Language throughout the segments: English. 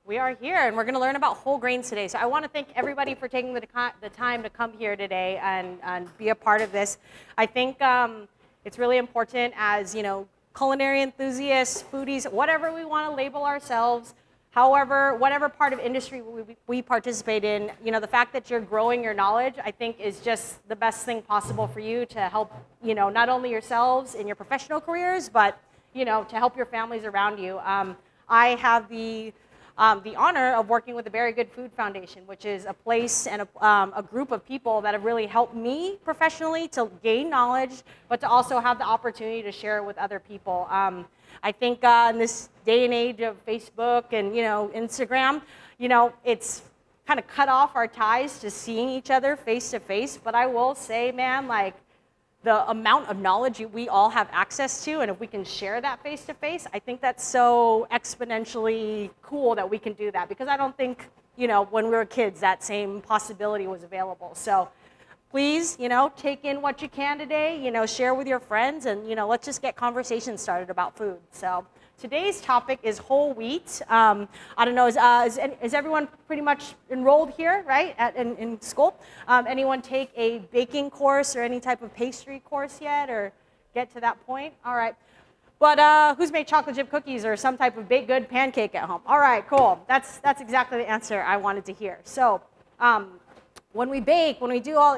We are here, and we're going to learn about whole grains today. So I want to thank everybody for taking the time to come here today and be a part of this. I think it's really important as, culinary enthusiasts, foodies, whatever we want to label ourselves, however, whatever part of industry we participate in, the fact that you're growing your knowledge, I think is just the best thing possible for you to help, not only yourselves in your professional careers, but, to help your families around you. I have the honor of working with the Very Good Food Foundation, which is a place and a group of people that have really helped me professionally to gain knowledge, but to also have the opportunity to share it with other people. I think in this day and age of Facebook and Instagram, it's kind of cut off our ties to seeing each other face to face. But I will say, man, the amount of knowledge we all have access to, and if we can share that face to face, I think that's so exponentially cool that we can do that, because I don't think, when we were kids, that same possibility was available. So please, take in what you can today, share with your friends, and, let's just get conversations started about food. So today's topic is whole wheat. I don't know, is everyone pretty much enrolled here, right, in school? Anyone take a baking course or any type of pastry course yet, or get to that point? All right. But who's made chocolate chip cookies or some type of baked good pancake at home? All right, cool. That's exactly the answer I wanted to hear. So when we bake, when we do all,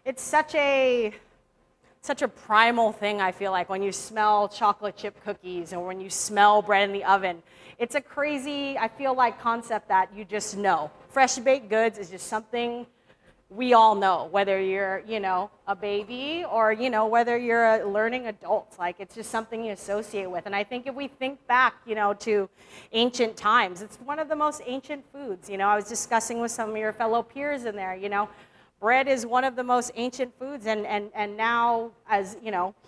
it's such a primal thing, I feel like, when you smell chocolate chip cookies and when you smell bread in the oven. It's a crazy, I feel like, concept that you just know. Fresh baked goods is just something we all know, whether you're, a baby or, whether you're a learning adult. It's just something you associate with. And I think if we think back, to ancient times, it's one of the most ancient foods. I was discussing with some of your fellow peers in there, bread is one of the most ancient foods, and now as,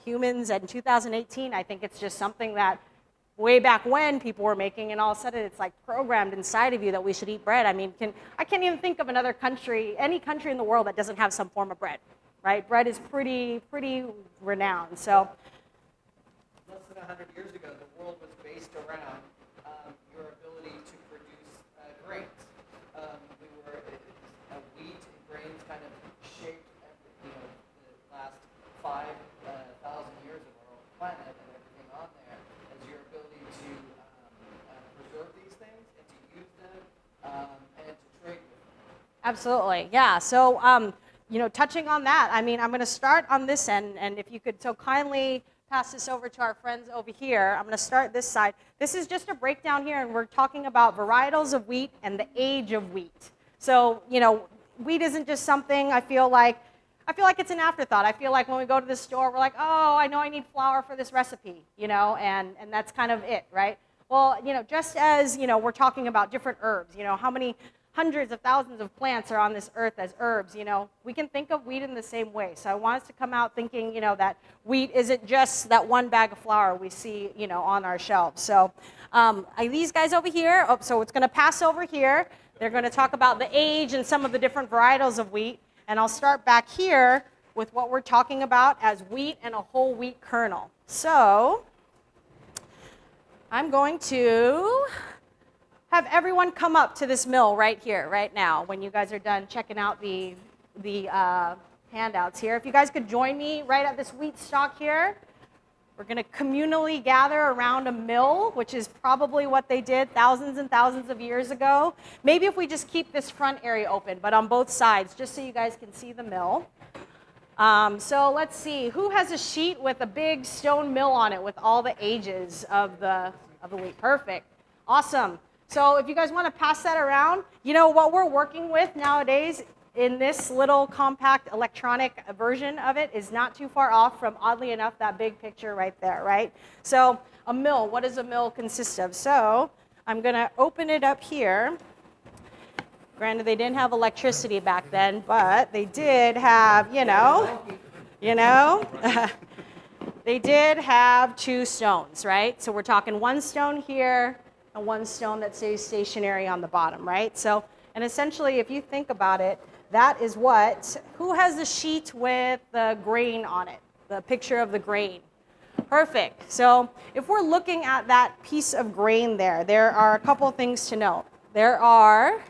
humans in 2018, I think it's just something that way back when people were making, and all of a sudden it's programmed inside of you that we should eat bread. I mean, I can't even think of another country, any country in the world that doesn't have some form of bread, right? Bread is pretty renowned. So less than 100 years ago, the world was based around your ability to produce grains. We were wheat and grains kind of shaped the last 5,000 years of our own planet and everything on there, as your ability to preserve these things and to use them and to trade with them. Absolutely, yeah. So touching on that, I mean, I'm going to start on this end, and if you could so kindly pass this over to our friends over here. I'm going to start this side. This is just a breakdown here, and we're talking about varietals of wheat and the age of wheat. So, wheat isn't just something I feel like it's an afterthought. I feel like when we go to the store, we're like, oh, I know I need flour for this recipe, and that's kind of it, right? Well, just as, we're talking about different herbs, how many hundreds of thousands of plants are on this earth as herbs, we can think of wheat in the same way. So I want us to come out thinking, that wheat isn't just that one bag of flour we see, on our shelves. So these guys over here, so it's going to pass over here. They're going to talk about the age and some of the different varietals of wheat. And I'll start back here with what we're talking about as wheat and a whole wheat kernel. So I'm going to have everyone come up to this mill right here, right now, when you guys are done checking out the handouts here. If you guys could join me right at this wheat stalk here. We're going to communally gather around a mill, which is probably what they did thousands and thousands of years ago. Maybe if we just keep this front area open, but on both sides, just so you guys can see the mill. So let's see, who has a sheet with a big stone mill on it with all the ages of the wheat? Perfect. Awesome. So if you guys want to pass that around, what we're working with nowadays in this little compact electronic version of it is not too far off from, oddly enough, that big picture right there, right? So a mill, what does a mill consist of? So I'm going to open it up here. Granted, they didn't have electricity back then, but they did have, they did have two stones, right? So we're talking one stone here and one stone that stays stationary on the bottom, right? So, and essentially, if you think about it, that is who has the sheet with the grain on it, the picture of the grain? Perfect. So if we're looking at that piece of grain there are a couple things to note. there are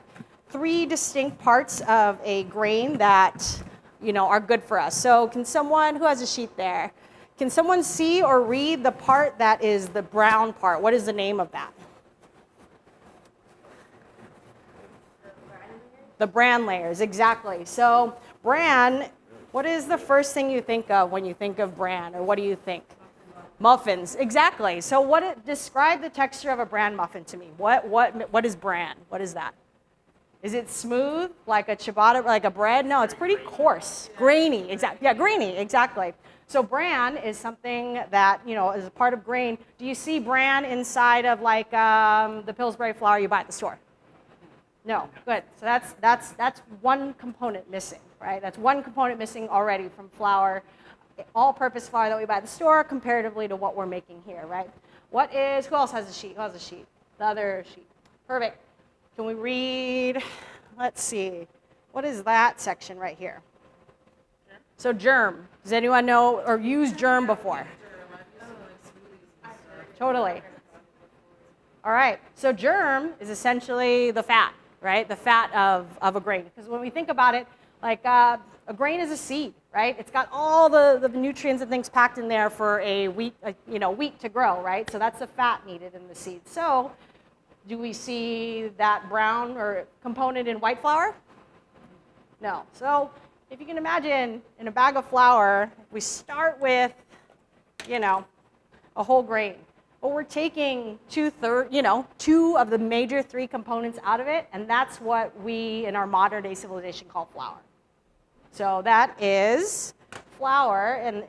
3 distinct parts of a grain that, are good for us. So can someone, who has a sheet there, can someone see or read the part that is the brown part? What is the name of that? The bran layers, exactly. So bran, what is the first thing you think of when you think of bran, or what do you think? Muffins, exactly. So describe the texture of a bran muffin to me. What is bran? What is that? Is it smooth, like a ciabatta, like a bread? No, it's pretty coarse, grainy, exactly. Yeah, grainy, exactly. So bran is something that, is a part of grain. Do you see bran inside of like the Pillsbury flour you buy at the store? No, good. So that's one component missing, right? That's one component missing already from flour, all-purpose flour that we buy at the store comparatively to what we're making here, right? Who else has a sheet? Who has a sheet? The other sheet. Perfect. Can we read, let's see, what is that section right here? So germ. Does anyone know or use germ before? Totally. All right. So germ is essentially the fat, right? The fat of a grain. Because when we think about it, like a grain is a seed, right? It's got all the nutrients and things packed in there for a wheat to grow, right? So that's the fat needed in the seed. So do we see that brown or component in white flour? No. So if you can imagine, in a bag of flour, we start with, a whole grain. But we're taking two of the major 3 components out of it, and that's what we, in our modern day civilization, call flour. So that is flour, and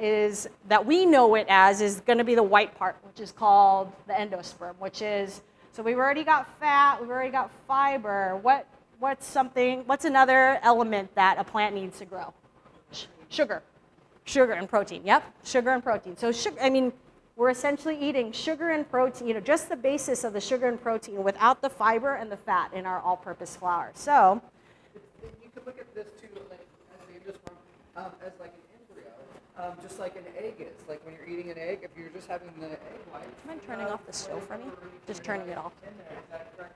that we know it as is going to be the white part, which is called the endosperm, which is, so we've already got fat, we've already got fiber. What's another element that a plant needs to grow? Sugar. Sugar and protein. Yep, sugar and protein. So we're essentially eating sugar and protein, just the basis of the sugar and protein without the fiber and the fat in our all-purpose flour. So you could look at this too, like as the endosperm, as like an embryo, just like an egg is. Like when you're eating an egg, if you're just having the egg white. Do you mind turning off the stove for me? Just turning it off. Is that correct?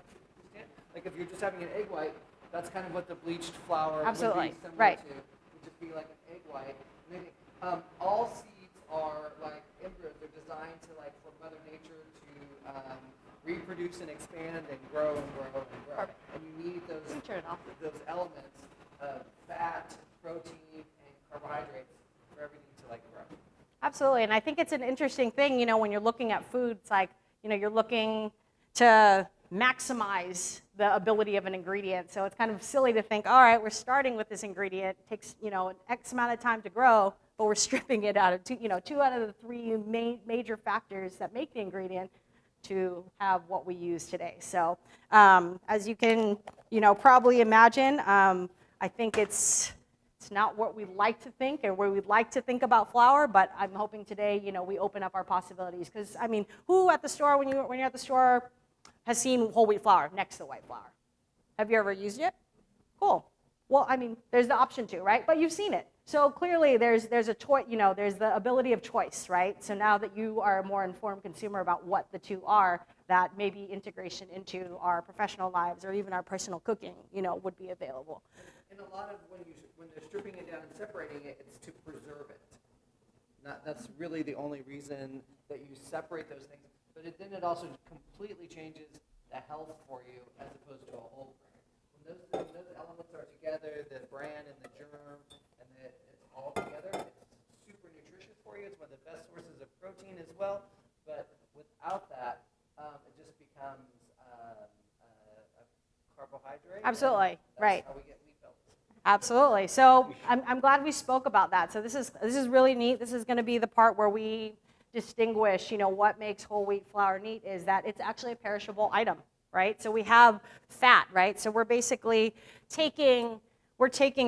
Like if you're just having an egg white, that's kind of what the bleached flour Absolutely. would be similar Right. to. It would just be like an egg white. Maybe, all seeds are like embryos. They're designed to for Mother Nature to reproduce and expand and grow and grow and grow. Perfect. And you need those elements of fat, protein, and carbohydrates for everything to grow. Absolutely, and I think it's an interesting thing, when you're looking at food, it's like, you're looking to maximize the ability of an ingredient. So it's kind of silly to think, all right, we're starting with this ingredient, it takes, an X amount of time to grow, but we're stripping it out of two out of the 3 major factors that make the ingredient to have what we use today. So as you can, probably imagine, I think it's not what we like to think or where we'd like to think about flour, but I'm hoping today, we open up our possibilities. Because, who at the store, when you're at the store, has seen whole wheat flour next to white flour? Have you ever used it? Cool. Well, there's the option to, right? But you've seen it. So clearly there's a choice, there's the ability of choice, right? So now that you are a more informed consumer about what the 2 are, that maybe integration into our professional lives or even our personal cooking, would be available. And a lot of when they're stripping it down and separating it, it's to preserve it. That's really the only reason that you separate those things. But then it also completely changes the health for you as opposed to a whole grain. When those elements are together, the bran and the germ, and it's all together, it's super nutritious for you. It's one of the best sources of protein as well. But without that, it just becomes a carbohydrate. Absolutely, right. That's how we get wheat bells. Absolutely. So I'm glad we spoke about that. So this is really neat. This is going to be the part where we distinguish, what makes whole wheat flour neat is that it's actually a perishable item, right? So we have fat, right? So we're basically taking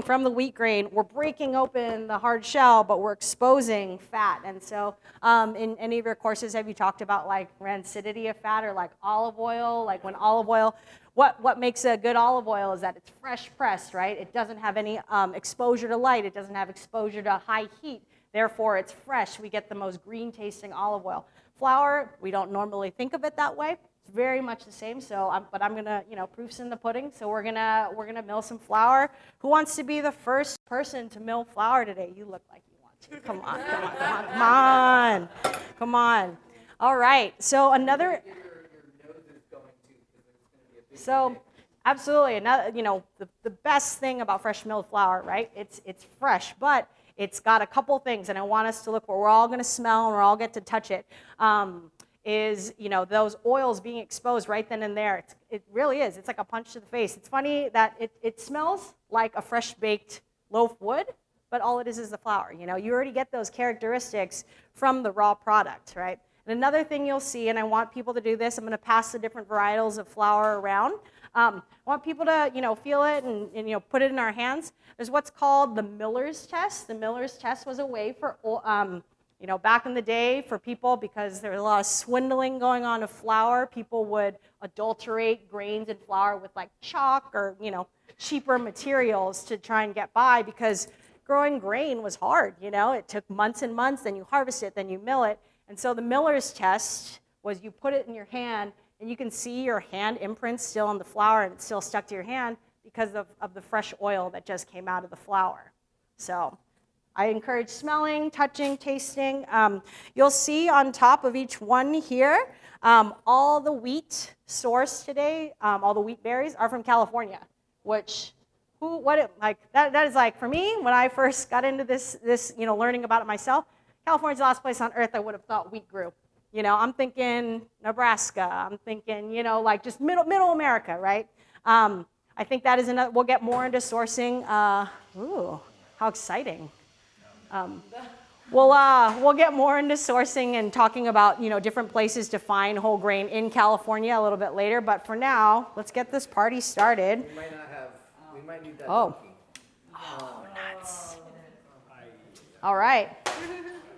from the wheat grain, we're breaking open the hard shell, but we're exposing fat. And so in any of your courses, have you talked about rancidity of fat or olive oil? When olive oil, what makes a good olive oil is that it's fresh pressed, right? It doesn't have any exposure to light. It doesn't have exposure to high heat. Therefore, it's fresh. We get the most green tasting olive oil. Flour, we don't normally think of it that way. It's very much the same. So, but I'm gonna, proof's in the pudding. So we're gonna mill some flour. Who wants to be the first person to mill flour today? You look like you want to. Come on, come on, come on, come on, come on. All right. So another. So, absolutely. Another, the best thing about fresh milled flour, right? It's fresh, but it's got a couple things, and I want us to look where we're all going to smell and we're all get to touch it. Is those oils being exposed right then and there. It really is. It's like a punch to the face. It's funny that it smells like a fresh baked loaf would, but all it is the flour. You already get those characteristics from the raw product, right? And another thing you'll see, and I want people to do this, I'm going to pass the different varietals of flour around. I want people to, feel it and put it in our hands. There's what's called the Miller's test. The Miller's test was a way for, back in the day for people, because there was a lot of swindling going on of flour, people would adulterate grains and flour with like chalk or, cheaper materials to try and get by, because growing grain was hard. It took months and months, then you harvest it, then you mill it. And so the Miller's test was you put it in your hand, and you can see your hand imprints still on the flour, and it's still stuck to your hand because of the fresh oil that just came out of the flour. So I encourage smelling, touching, tasting. You'll see on top of each one here, all the wheat sourced today, all the wheat berries are from California, which that is like, for me, when I first got into this learning about it myself, California's the last place on earth I would have thought wheat grew. I'm thinking Nebraska. I'm thinking, like just middle America, right? I think that is another. We'll get more into sourcing. Ooh, how exciting! We'll get more into sourcing and talking about different places to find whole grain in California a little bit later. But for now, let's get this party started. We might not have. We might need that. Oh, nuts! All right.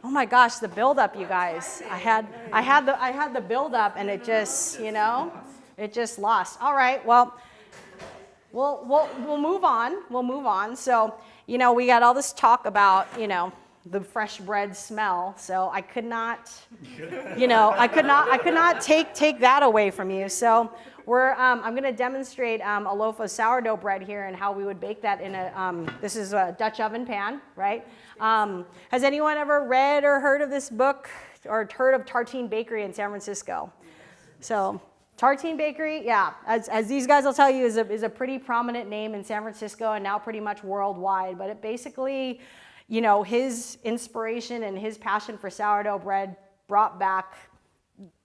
Oh my gosh, the build-up, you guys. I had the build-up, and it just, it just lost. All right, well, we'll move on. We'll move on. So, we got all this talk about, the fresh bread smell. So I could not, I could not take that away from you. So I'm going to demonstrate a loaf of sourdough bread here and how we would bake that in this is a Dutch oven pan, right? Has anyone ever read or heard of this book or heard of Tartine Bakery in San Francisco? So Tartine Bakery, yeah, as these guys will tell you, is a pretty prominent name in San Francisco and now pretty much worldwide. But it basically, his inspiration and his passion for sourdough bread brought back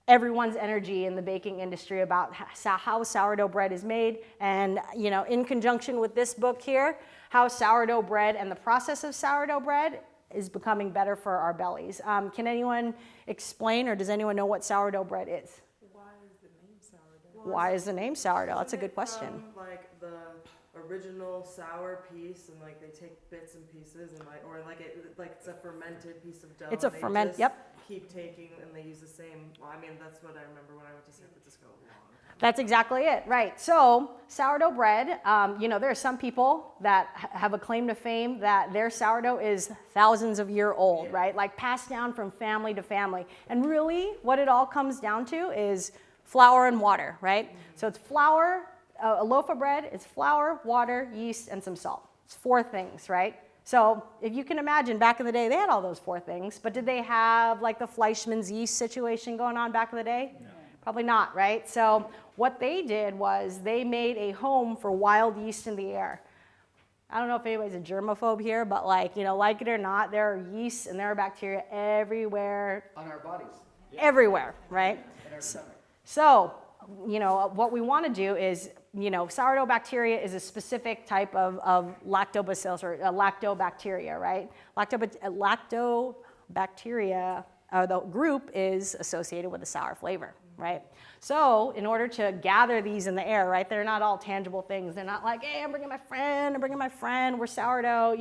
everyone's energy in the baking industry about how sourdough bread is made, and in conjunction with this book here, how sourdough bread and the process of sourdough bread is becoming better for our bellies. Can anyone explain, or does anyone know what sourdough bread is? Why is the name sourdough? Why is the name sourdough? That's a good question. Like the original sour piece, and like they take bits and pieces, and it's a fermented piece of dough. It's a ferment. Yep. Keep taking, and they use the same. Well, I mean, that's what I remember when I went to San Francisco. That's exactly it, right? So sourdough bread, there are some people that have a claim to fame that their sourdough is thousands of years old, right? Like passed down from family to family. And really, what it all comes down to is flour and water, right? Mm-hmm. So it's flour, a loaf of bread, it's flour, water, yeast, and some salt. It's 4 things, right? So if you can imagine, back in the day, they had all those 4 things, but did they have like the Fleischmann's yeast situation going on back in the day? No. Probably not, right? So what they did was they made a home for wild yeast in the air. I don't know if anybody's a germaphobe here, but like it or not, there are yeast and there are bacteria everywhere. On our bodies. Everywhere, right? In our stomach. So, what we want to do is, sourdough bacteria is a specific type of lactobacillus or lactobacteria, right? Lactobacteria, the group is associated with a sour flavor, right? So in order to gather these in the air, right, they're not all tangible things. They're not like, hey, I'm bringing my friend, we're sourdough,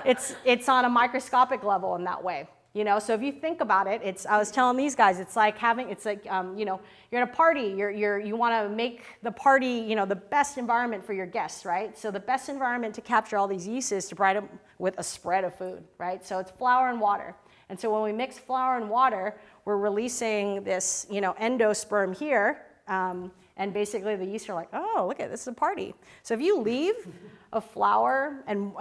It's, it's on a microscopic level in that way. So if you think about it, I was telling these guys, it's like you're at a party, you want to make the party, the best environment for your guests, right? So the best environment to capture all these yeasts is to provide them with a spread of food, right? So it's flour and water. And so when we mix flour and water, we're releasing this, endosperm here, and basically the yeast are like, oh, look at this is a party. So if you leave a flour and,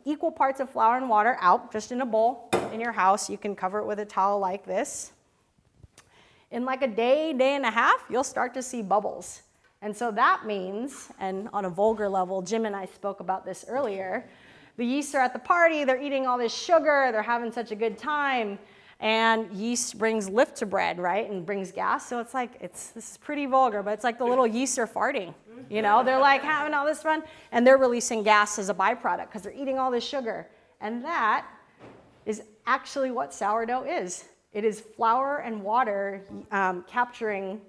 equal parts of flour and water out just in a bowl in your house, you can cover it with a towel like this. In like a day and a half, you'll start to see bubbles. And so that means, and on a vulgar level, Jim and I spoke about this earlier, the yeast are at the party, they're eating all this sugar, they're having such a good time, and yeast brings lift to bread, right, and brings gas. So it's like, this is pretty vulgar, but it's like the little yeast are farting, they're like having all this fun, and they're releasing gas as a byproduct because they're eating all this sugar. And that is actually what sourdough is. It is flour and water capturing,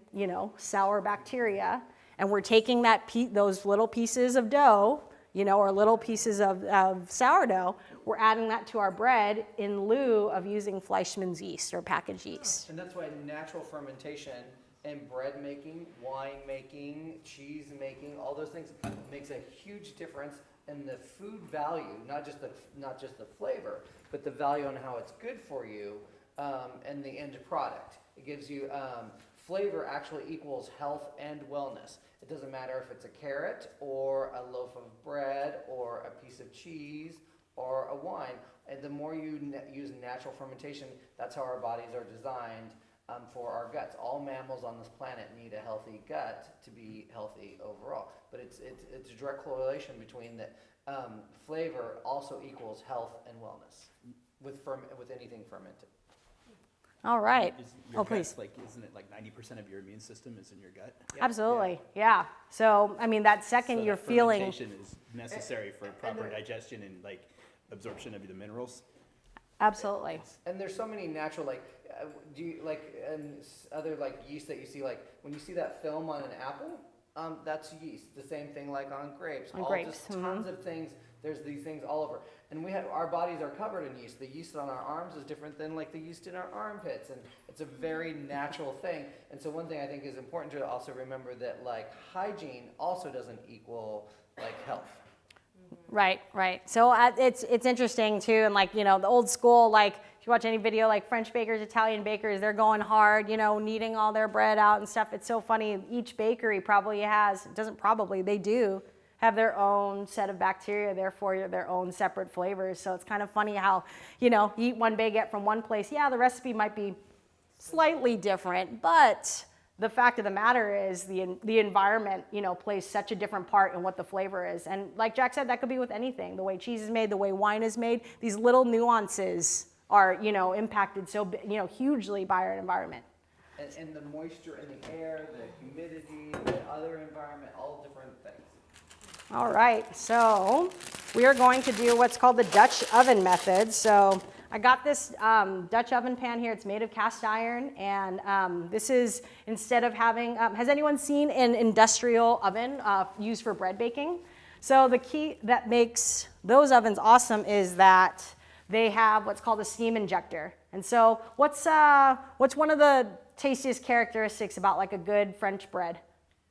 sour bacteria, and we're taking those little pieces of dough, or little pieces of sourdough, we're adding that to our bread in lieu of using Fleischmann's yeast or packaged yeast. And that's why natural fermentation and bread making, wine making, cheese making, all those things makes a huge difference in the food value, not just the flavor, but the value on how it's good for you and the end product. It gives you flavor actually equals health and wellness. It doesn't matter if it's a carrot or a loaf of bread or a piece of cheese or a wine. And the more you use natural fermentation, that's how our bodies are designed for our guts. All mammals on this planet need a healthy gut to be healthy overall. But it's a direct correlation between that flavor also equals health and wellness with anything fermented. All right. Please. Isn't it like 90% of your immune system is in your gut? Yeah. Absolutely, yeah. So, that second So you're that feeling... fermentation is necessary for proper digestion and absorption of the minerals. Absolutely. And there's so many natural, do you and other yeast that you see, when you see that film on an apple, that's yeast. The same thing on grapes. Just tons of things. There's these things all over. And our bodies are covered in yeast. The yeast on our arms is different than the yeast in our armpits. And it's a very natural thing. And so one thing I think is important to also remember that hygiene also doesn't equal health. Right. So it's interesting too, and the old school, if you watch any video, French bakers, Italian bakers, they're going hard, kneading all their bread out and stuff. It's so funny. Each bakery they do have their own set of bacteria, therefore their own separate flavors. So it's kind of funny how, you eat one baguette from one place. Yeah, the recipe might be slightly different, but the fact of the matter is the environment, plays such a different part in what the flavor is. And like Jack said, that could be with anything. The way cheese is made, the way wine is made, these little nuances are, impacted hugely by our environment. And the moisture in the air, the humidity, the other environment, all different things. All right, so we are going to do what's called the Dutch oven method. So I got this Dutch oven pan here. It's made of cast iron, and this is, instead of having, has anyone seen an industrial oven used for bread baking? So the key that makes those ovens awesome is that they have what's called a steam injector. And so what's one of the tastiest characteristics about a good French bread?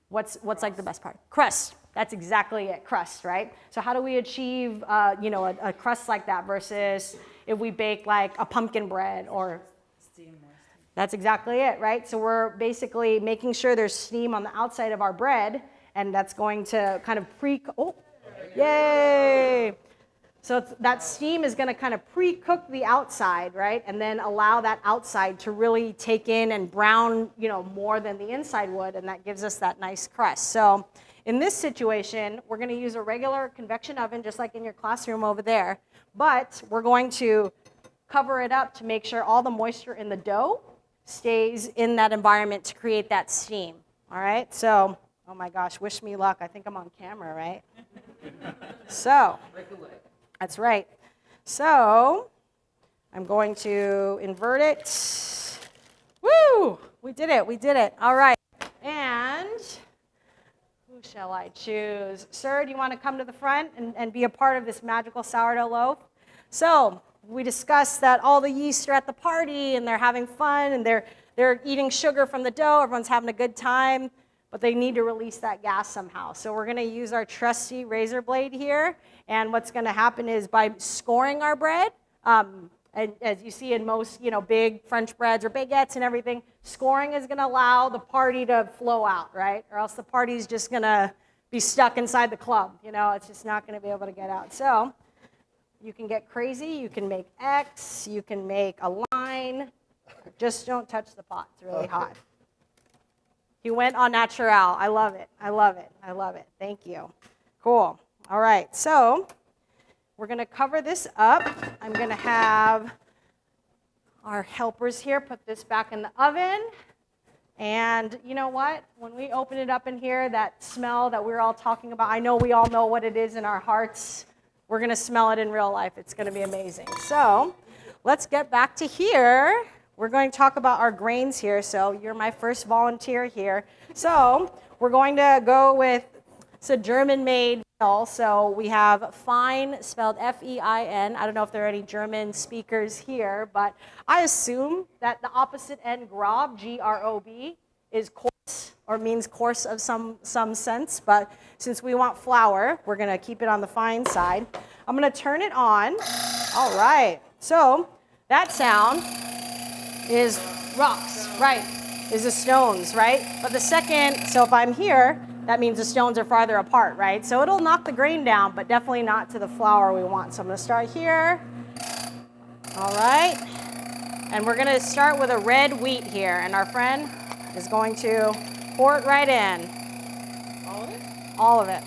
What's the best part? Crust. That's exactly it, crust, right? So how do we achieve, a crust like that versus if we bake a pumpkin bread or... Steam more. That's exactly it, right? So we're basically making sure there's steam on the outside of our bread, and that's going to kind of yay! So that steam is going to kind of pre-cook the outside, right? And then allow that outside to really take in and brown, more than the inside would, and that gives us that nice crust. So in this situation, we're going to use a regular convection oven, just like in your classroom over there, but we're going to cover it up to make sure all the moisture in the dough stays in that environment to create that steam, all right? So, oh my gosh, wish me luck. I think I'm on camera, right? So, that's right. So, I'm going to invert it. Woo! We did it. All right. And who shall I choose? Sir, do you want to come to the front and be a part of this magical sourdough loaf? So, we discussed that all the yeast are at the party and they're having fun and they're eating sugar from the dough. Everyone's having a good time, but they need to release that gas somehow. So we're going to use our trusty razor blade here. And what's going to happen is by scoring our bread, And as you see in most, big French breads or baguettes and everything, scoring is going to allow the party to flow out, right? Or else the party's just going to be stuck inside the club. It's just not going to be able to get out. So you can get crazy. You can make X. You can make a line. Just don't touch the pot. It's really hot. He went en natural. I love it. I love it. I love it. Thank you. Cool. All right. So we're going to cover this up. I'm going to have our helpers here put this back in the oven. And you know what? When we open it up in here, that smell that we're all talking about, I know we all know what it is in our hearts. We're going to smell it in real life. It's going to be amazing. So let's get back to here. We're going to talk about our grains here. So you're my first volunteer here. So we're going to go with, it's a German-made meal. So we have fein, spelled F-E-I-N. I don't know if there are any German speakers here, but I assume that the opposite end, grob, G-R-O-B, is coarse or means coarse of some sense. But since we want flour, we're going to keep it on the fine side. I'm going to turn it on. All right. So that sound is rocks, right? Is the stones, right? But the second, so if I'm here, that means the stones are farther apart, right? So it'll knock the grain down, but definitely not to the flour we want. So I'm going to start here. All right. And we're going to start with a red wheat here. And our friend is going to pour it right in. All of it? All of it.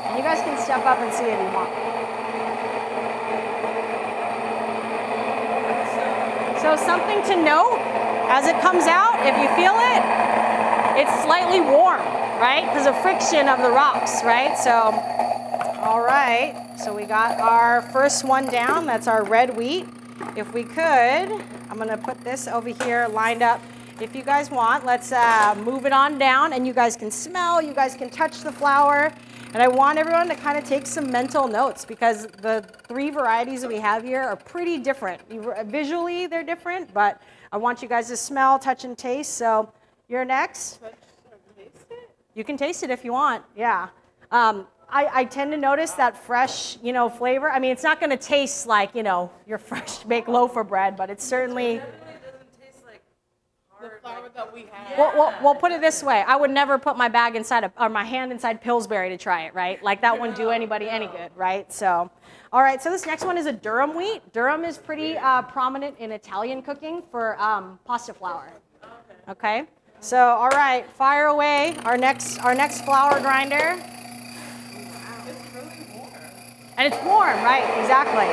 And you guys can step up and see if you want. So something to note, as it comes out, if you feel it, it's slightly warm, right? Because of friction of the rocks, right? So, all right. So we got our first one down. That's our red wheat. If we could, I'm going to put this over here lined up. If you guys want, let's move it on down, and you guys can smell, you guys can touch the flour. And I want everyone to kind of take some mental notes, because the three varieties that we have here are pretty different. Visually, they're different, but I want you guys to smell, touch, and taste. So you're next. Touch or taste it? You can taste it if you want, yeah. I tend to notice that fresh, flavor. I mean, it's not going to taste like, your fresh baked loaf of bread, but it's certainly... It definitely doesn't taste like hard, the flour that we have. We'll put it this way. I would never put my bag inside or my hand inside Pillsbury to try it, right? Like that wouldn't do anybody any good, right? So, all right. So this next one is a durum wheat. Durum is pretty prominent in Italian cooking for pasta flour. Okay. So, all right. Fire away. Our next flour grinder. It's really warm. And it's warm, right? Exactly.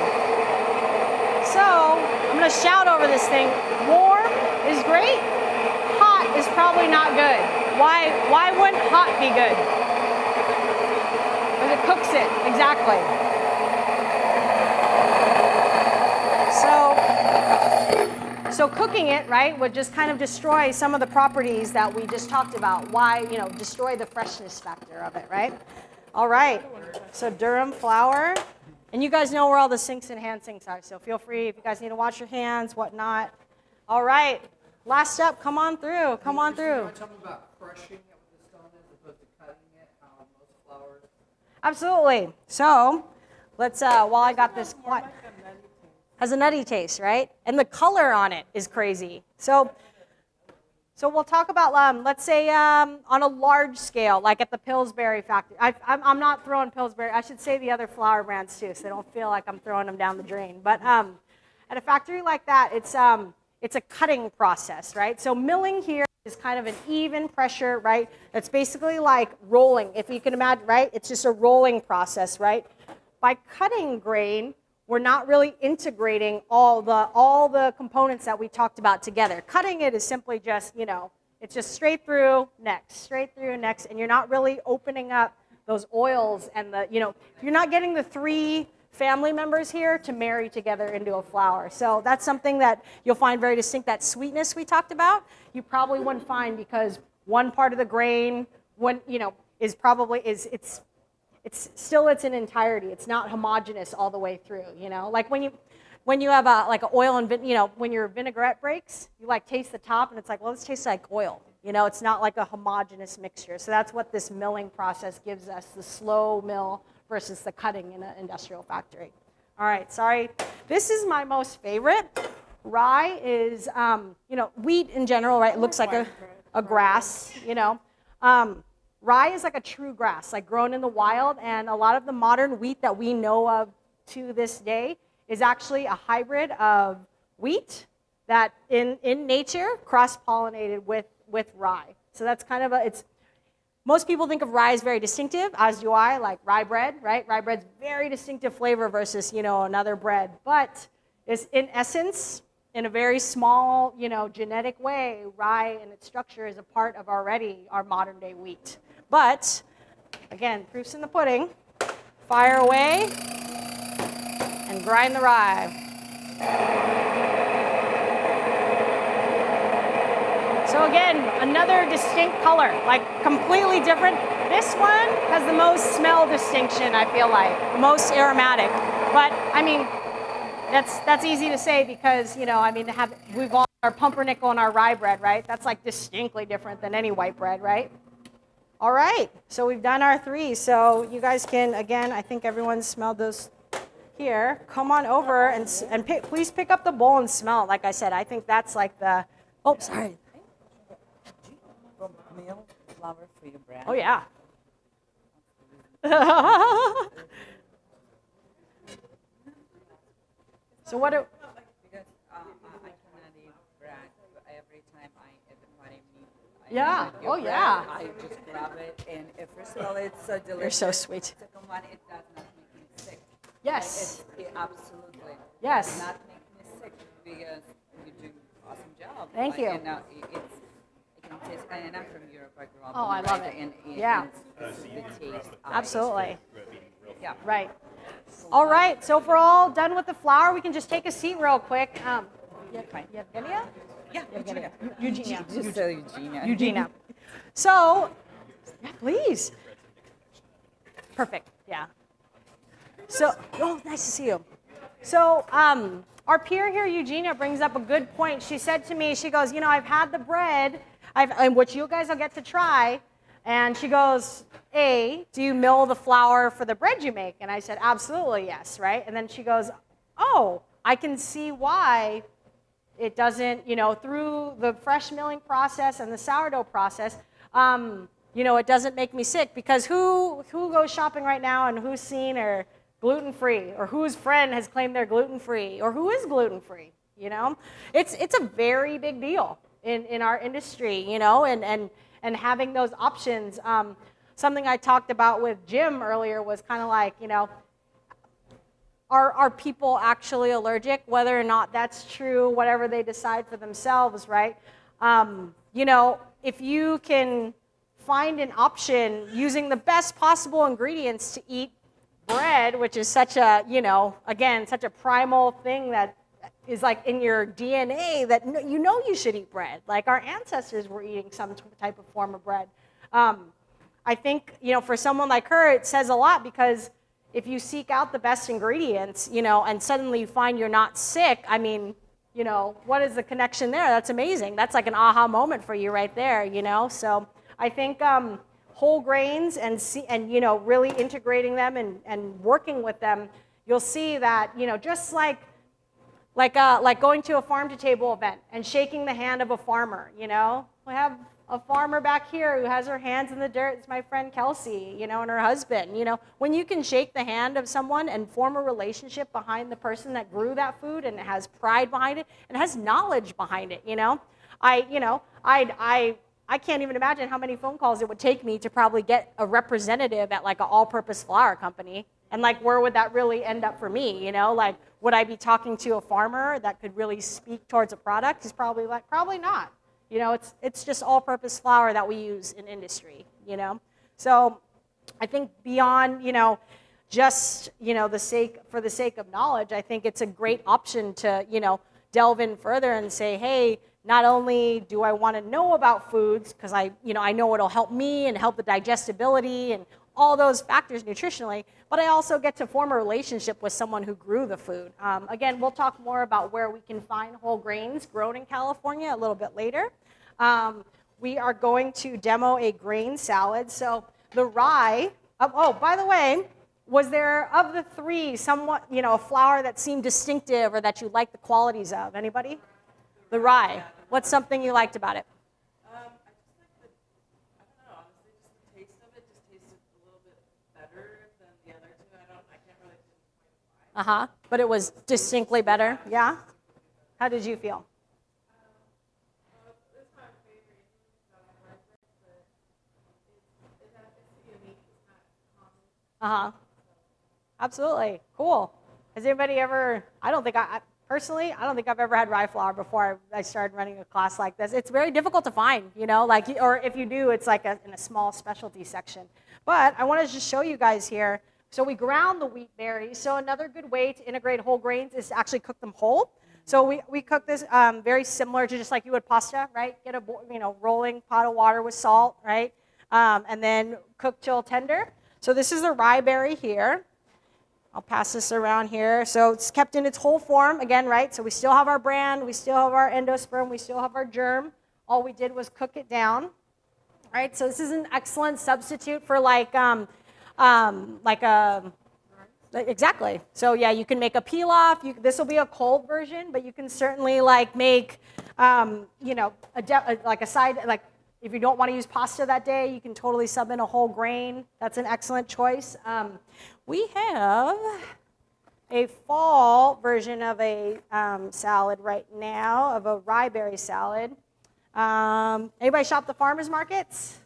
So I'm going to shout over this thing. Warm is great. Hot is probably not good. Why wouldn't hot be good? Because it cooks it. Exactly. So cooking it, right, would just kind of destroy some of the properties that we just talked about. Why, destroy the freshness factor of it, right? All right. So durum flour. And you guys know where all the sinks and hand sinks are, so feel free if you guys need to wash your hands, whatnot. All right. Last step, come on through. Come on through. You want to tell me about crushing it with the stone as opposed to cutting it, how most flours? Absolutely. So let's, while I got this, what? Has a nutty taste, right? And the color on it is crazy. So we'll talk about, let's say, on a large scale, like at the Pillsbury factory. I'm not throwing Pillsbury. I should say the other flour brands too, so they don't feel like I'm throwing them down the drain. But at a factory like that, it's a cutting process, right? So milling here is kind of an even pressure, right? It's basically like rolling, if you can imagine, right? It's just a rolling process, right? By cutting grain, we're not really integrating all the components that we talked about together. Cutting it is simply just, it's just straight through, next, and you're not really opening up those oils and you're not getting the three family members here to marry together into a flour. So that's something that you'll find very distinct. That sweetness we talked about, you probably wouldn't find because one part of the grain, is probably, it's still in entirety. It's not homogeneous all the way through, Like when you have like an oil and when your vinaigrette breaks, you like taste the top and it's like, well, this tastes like oil. It's not like a homogeneous mixture. So that's what this milling process gives us, the slow mill versus the cutting in an industrial factory. All right, sorry. This is my most favorite. Rye is, wheat in general, right? It looks like a grass, Rye is like a true grass, like grown in the wild, and a lot of the modern wheat that we know of to this day is actually a hybrid of wheat that in nature cross-pollinated with rye. So that's kind of most people think of rye as very distinctive, as do I, like rye bread, right? Rye bread's very distinctive flavor versus, another bread. But it's in essence, in a very small, genetic way, rye and its structure is a part of our modern day wheat. But, again, proof's in the pudding. Fire away and grind the rye. So again, another distinct color, like completely different. This one has the most smell distinction, I feel like, the most aromatic. But I mean, that's easy to say because, we've all our pumpernickel and our rye bread, right? That's like distinctly different than any white bread, right? All right, so we've done our 3. So you guys can, again, I think everyone smelled those here. Come on over and please pick up the bowl and smell. Like I said, I think that's like sorry. Milk, flour for your bread. Oh, yeah. So what do... Because I cannot eat bread every time I at the party meet. Yeah. Oh, bread, yeah. I just grab it, and first of all, it's so delicious. You're so sweet. Second one, it does not make me sick. Yes. Absolutely. Yes. It does not make me sick because you do an awesome job. Thank you. And I can taste, and I'm from Europe. I grew up. Oh, I love it. And Yeah. the taste. Absolutely. Yeah. Right. All right, so if we're all done with the flour, we can just take a seat real quick. Yevgenia? Yeah, Eugenia. Eugenia. Just say Eugenia. Eugenia. So, yeah, please. Perfect, yeah. So, nice to see you. So, our peer here, Eugenia, brings up a good point. She said to me, she goes, I've had the bread, which you guys will get to try, and she goes, do you mill the flour for the bread you make? And I said, absolutely, yes, right? And then she goes, I can see why it doesn't, through the fresh milling process and the sourdough process, it doesn't make me sick. Because who goes shopping right now and who's seen or gluten-free, or whose friend has claimed they're gluten-free, or who is gluten-free, It's a very big deal in our industry, and having those options. Something I talked about with Jim earlier was kind of like, are people actually allergic? Whether or not that's true, whatever they decide for themselves, right? If you can find an option using the best possible ingredients to eat bread, which is such a, again, such a primal thing that is like in your DNA that you should eat bread. Like our ancestors were eating some type of form of bread. I think, for someone like her, it says a lot because if you seek out the best ingredients, and suddenly you find you're not sick, what is the connection there? That's amazing. That's like an aha moment for you right there, So I think whole grains and really integrating them and working with them, you'll see that, just like going to a farm-to-table event and shaking the hand of a farmer, We have a farmer back here who has her hands in the dirt. It's my friend Kelsey, and her husband. When you can shake the hand of someone and form a relationship behind the person that grew that food and has pride behind it and has knowledge behind it, I can't even imagine how many phone calls it would take me to probably get a representative at like an all-purpose flour company. And like, where would that really end up for me? Like, would I be talking to a farmer that could really speak towards a product? He's probably not. It's just all-purpose flour that we use in industry, So I think beyond, just, for the sake of knowledge, I think it's a great option to, delve in further and say, hey, not only do I want to know about foods, because I know it'll help me and help the digestibility and all those factors nutritionally, but I also get to form a relationship with someone who grew the food. Again, we'll talk more about where we can find whole grains grown in California a little bit later. We are going to demo a grain salad. So the rye, by the way, Was there, of the three, somewhat, a flour that seemed distinctive or that you liked the qualities of? Anybody? The rye. What's something you liked about it? I just like the, I don't know, honestly, just the taste of it just tasted a little bit better than the other two. I can't really pinpoint why. Uh-huh. But it was distinctly better, yeah? How did you feel? It's my favorite, so I like it, but it's unique, it's not common. Uh-huh. Absolutely. Cool. Has anybody ever, personally, I don't think I've ever had rye flour before I started running a class like this. It's very difficult to find, or if you do, it's like in a small specialty section. But I want to just show you guys here. So we ground the wheat berries. So another good way to integrate whole grains is to actually cook them whole. So we cook this very similar to just like you would pasta, right? Get a rolling pot of water with salt, right? And then cook till tender. So this is the rye berry here. I'll pass this around here. So it's kept in its whole form again, right? So we still have our bran, we still have our endosperm, we still have our germ. All we did was cook it down, right? So this is an excellent substitute for exactly. So yeah, you can make a pilaf. This will be a cold version, but you can certainly make, a side, if you don't want to use pasta that day, you can totally sub in a whole grain. That's an excellent choice. We have a fall version of a salad right now, of a rye berry salad. Anybody shop the farmers markets?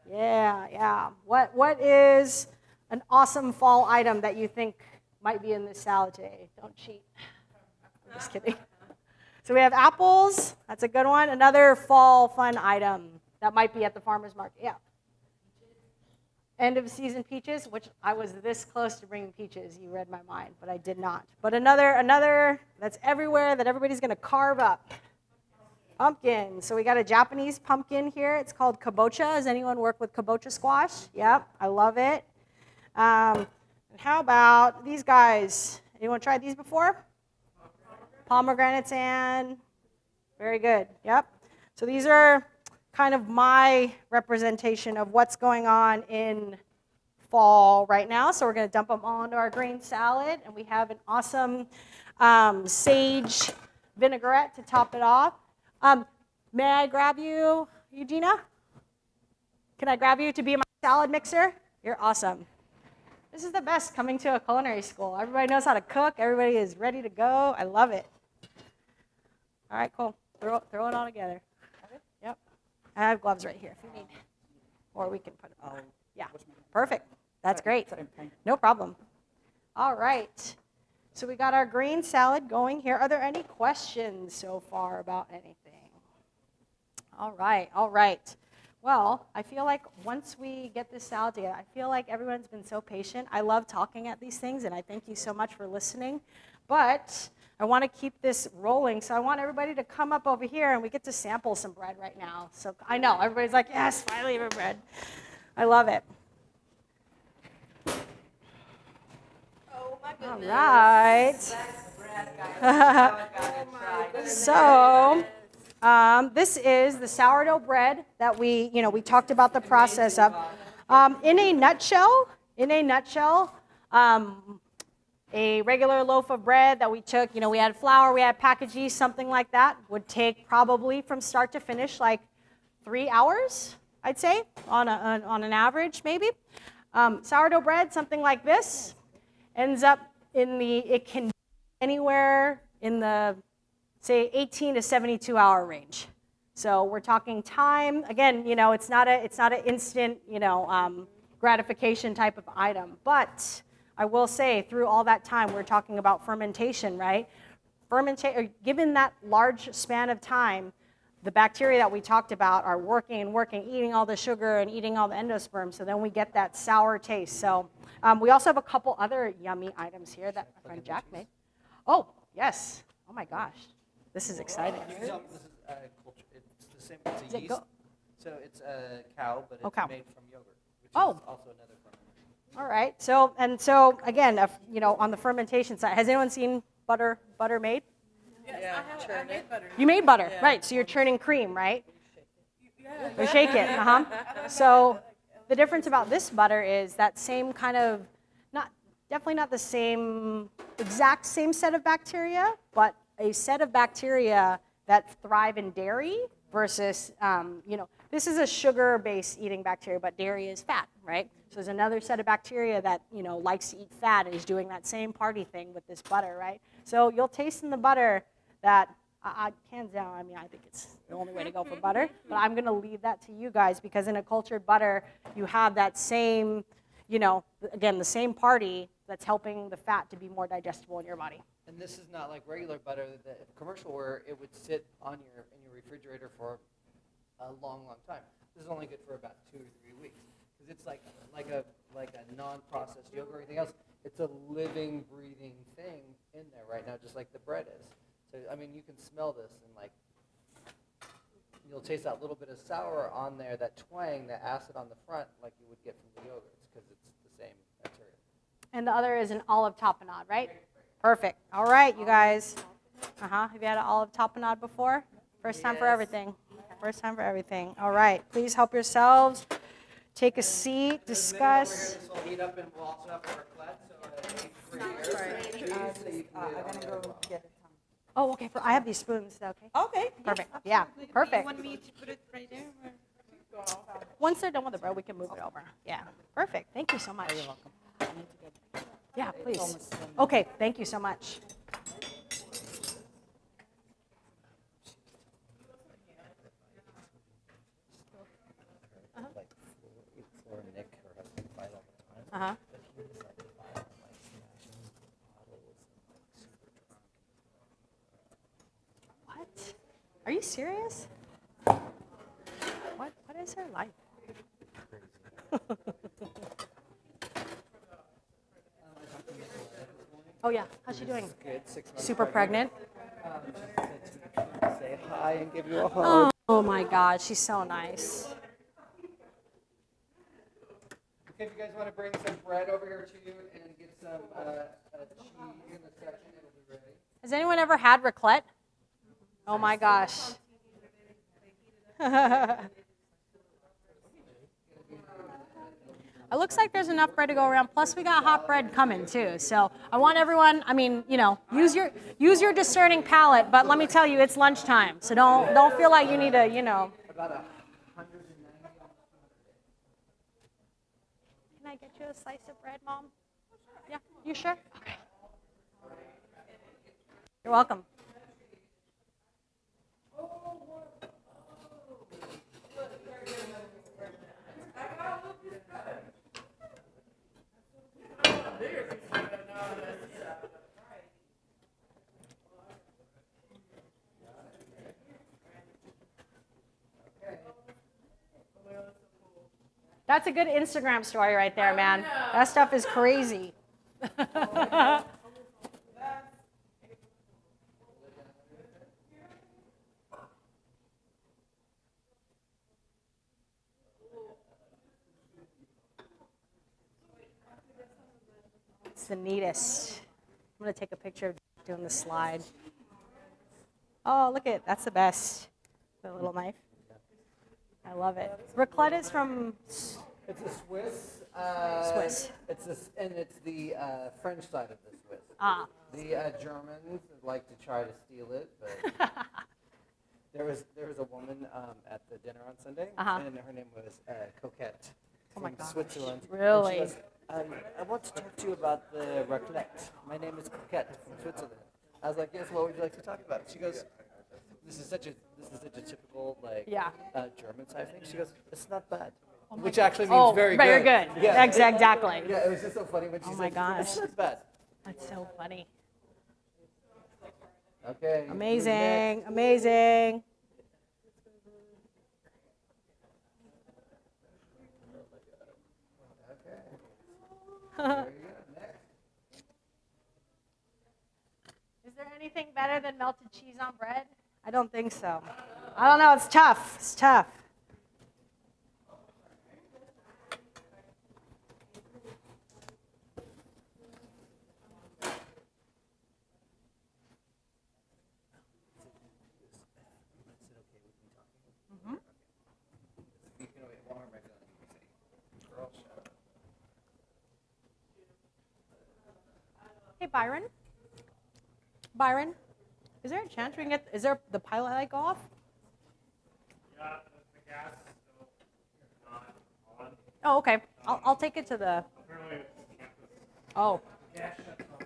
Yeah. What is an awesome fall item that you think might be in this salad today? Don't cheat. I'm just kidding. So we have apples. That's a good one. Another fall fun item that might be at the farmer's market. Yeah. End of season peaches, which I was this close to bringing peaches. You read my mind, but I did not. But another that's everywhere that everybody's going to carve up. Pumpkin. So we got a Japanese pumpkin here. It's called kabocha. Has anyone worked with kabocha squash? Yep, I love it. And how about these guys? Anyone tried these before? Pomegranates and very good. Yep. So these are kind of my representation of what's going on in fall right now. So we're going to dump them all into our grain salad, and we have an awesome sage vinaigrette to top it off. May I grab you, Eugenia? Can I grab you to be my salad mixer? You're awesome. This is the best coming to a culinary school. Everybody knows how to cook. Everybody is ready to go. I love it. All right, cool. Throw it all together. Yep. I have gloves right here if you need. Or we can put it on. Yeah, perfect. That's great. No problem. All right. So we got our green salad going here. Are there any questions so far about anything? All right. Well, I feel like once we get this salad together, I feel like everyone's been so patient. I love talking at these things, and I thank you so much for listening. But I want to keep this rolling, so I want everybody to come up over here, and we get to sample some bread right now. So I know, everybody's like, yes, finally have bread. I love it. Oh my All goodness. right. That's bread, guys. So this is the sourdough bread that we talked about the process of. In a nutshell, a regular loaf of bread that we took, we had flour, we had packaged yeast, something like that, would take probably from start to finish like 3 hours, I'd say, on an average maybe. Sourdough bread, something like this, ends up it can be anywhere in the, say, 18 to 72 hour range. So we're talking time. Again, it's not an instant, gratification type of item. But I will say, through all that time, we're talking about fermentation, right? Given that large span of time, the bacteria that we talked about are working, eating all the sugar and eating all the endosperm. So then we get that sour taste. So we also have a couple other yummy items here that my friend Jack made. Oh, yes. Oh my gosh. This is exciting. This is culture. It's the same. It's a yeast. So it's a cow, but it's cow. made from yogurt, which Oh. is also another fermentation. All right. So again, on the fermentation side, has anyone seen butter made? Yeah, I made butter. You made butter, right? So you're churning cream, right? You shake it. So the difference about this butter is that same kind of definitely not the exact same set of bacteria, but a set of bacteria that thrive in dairy versus, this is a sugar-based eating bacteria, but dairy is fat, right? So there's another set of bacteria that, likes to eat fat and is doing that same party thing with this butter, right? So you'll taste in the butter that, hands down, I think it's the only way to go for butter, but I'm gonna leave that to you guys because in a cultured butter, you have that same, again, the same party that's helping the fat to be more digestible in your body. And this is not like regular butter. The commercial where it would sit in your refrigerator for a long, long time. This is only good for about 2 or 3 weeks because it's like a non-processed yogurt or anything else. It's a living, breathing thing in there right now, just like the bread is. So you can smell this and you'll taste that little bit of sour on there, that twang, that acid on the front, like you would get from the yogurts because it's the same bacteria. And the other is an olive tapenade, right? Perfect. All right, you guys. Have you had an olive tapenade before? First time for everything. First time for everything. All right. Please help yourselves. Take a seat. Discuss. This will heat up and we'll also have our raclette. So I'm gonna go get it. Oh, okay. I have these spoons. Is that okay? Okay. Perfect. Yeah. Perfect. You want me to put it right there? Or? Once they're done with the bread, we can move it over. Yeah. Perfect. Thank you so much. You're welcome. I need to get Yeah, please. almost done. Okay. Thank you so much. Like Nick, her husband, fight all the time. Uh-huh. But he was like fighting, smashing bottles and super drunk. What? Are you serious? What is her life? Oh yeah, how's she doing? Good, 6 months Super pregnant. She said to say hi and give you a hug. Oh my God, she's so nice. Okay, if you guys want to bring some bread over here to you and get some cheese in the section, it'll be ready. Has anyone ever had raclette? Oh my gosh. It looks like there's enough bread to go around. Plus, we got hot bread coming too. So I want everyone. Use your discerning palate. But let me tell you, it's lunchtime. So don't feel like you need to. About 190. Can I get you a slice of bread, Mom? Yeah. You sure? Okay. You're welcome. That's a good Instagram story right there, man. That stuff is crazy. It's the neatest. I'm going to take a picture of doing the slide. Oh, look at that's the best. The little knife. I love it. Raclette is from It's a Swiss. Swiss. It's the French side of the Swiss. Ah. The Germans like to try to steal it, but there was a woman at the dinner on Sunday, and her name was Coquette from Switzerland. Really? And she goes, I want to talk to you about the raclette. My name is Coquette from Switzerland. I was like, yes. What would you like to talk about? She goes, this is such a typical German type thing. She goes, it's not bad. Which actually means very good. Very good. Yeah. Exactly. Yeah, it was just so funny when she said, my gosh. it's not bad. That's so funny. Okay. Amazing. Amazing. There you go. Next. Is there anything better than melted cheese on bread? I don't think so. I don't know. It's tough. It's tough. You can wait one more minute, you can say, girl show. Byron? Byron, is there a chance we can get, is there the pilot light go off? Yeah, the gas is still not on. Oh, okay. I'll take it to the, Apparently it's campus. oh. Gas shuts off.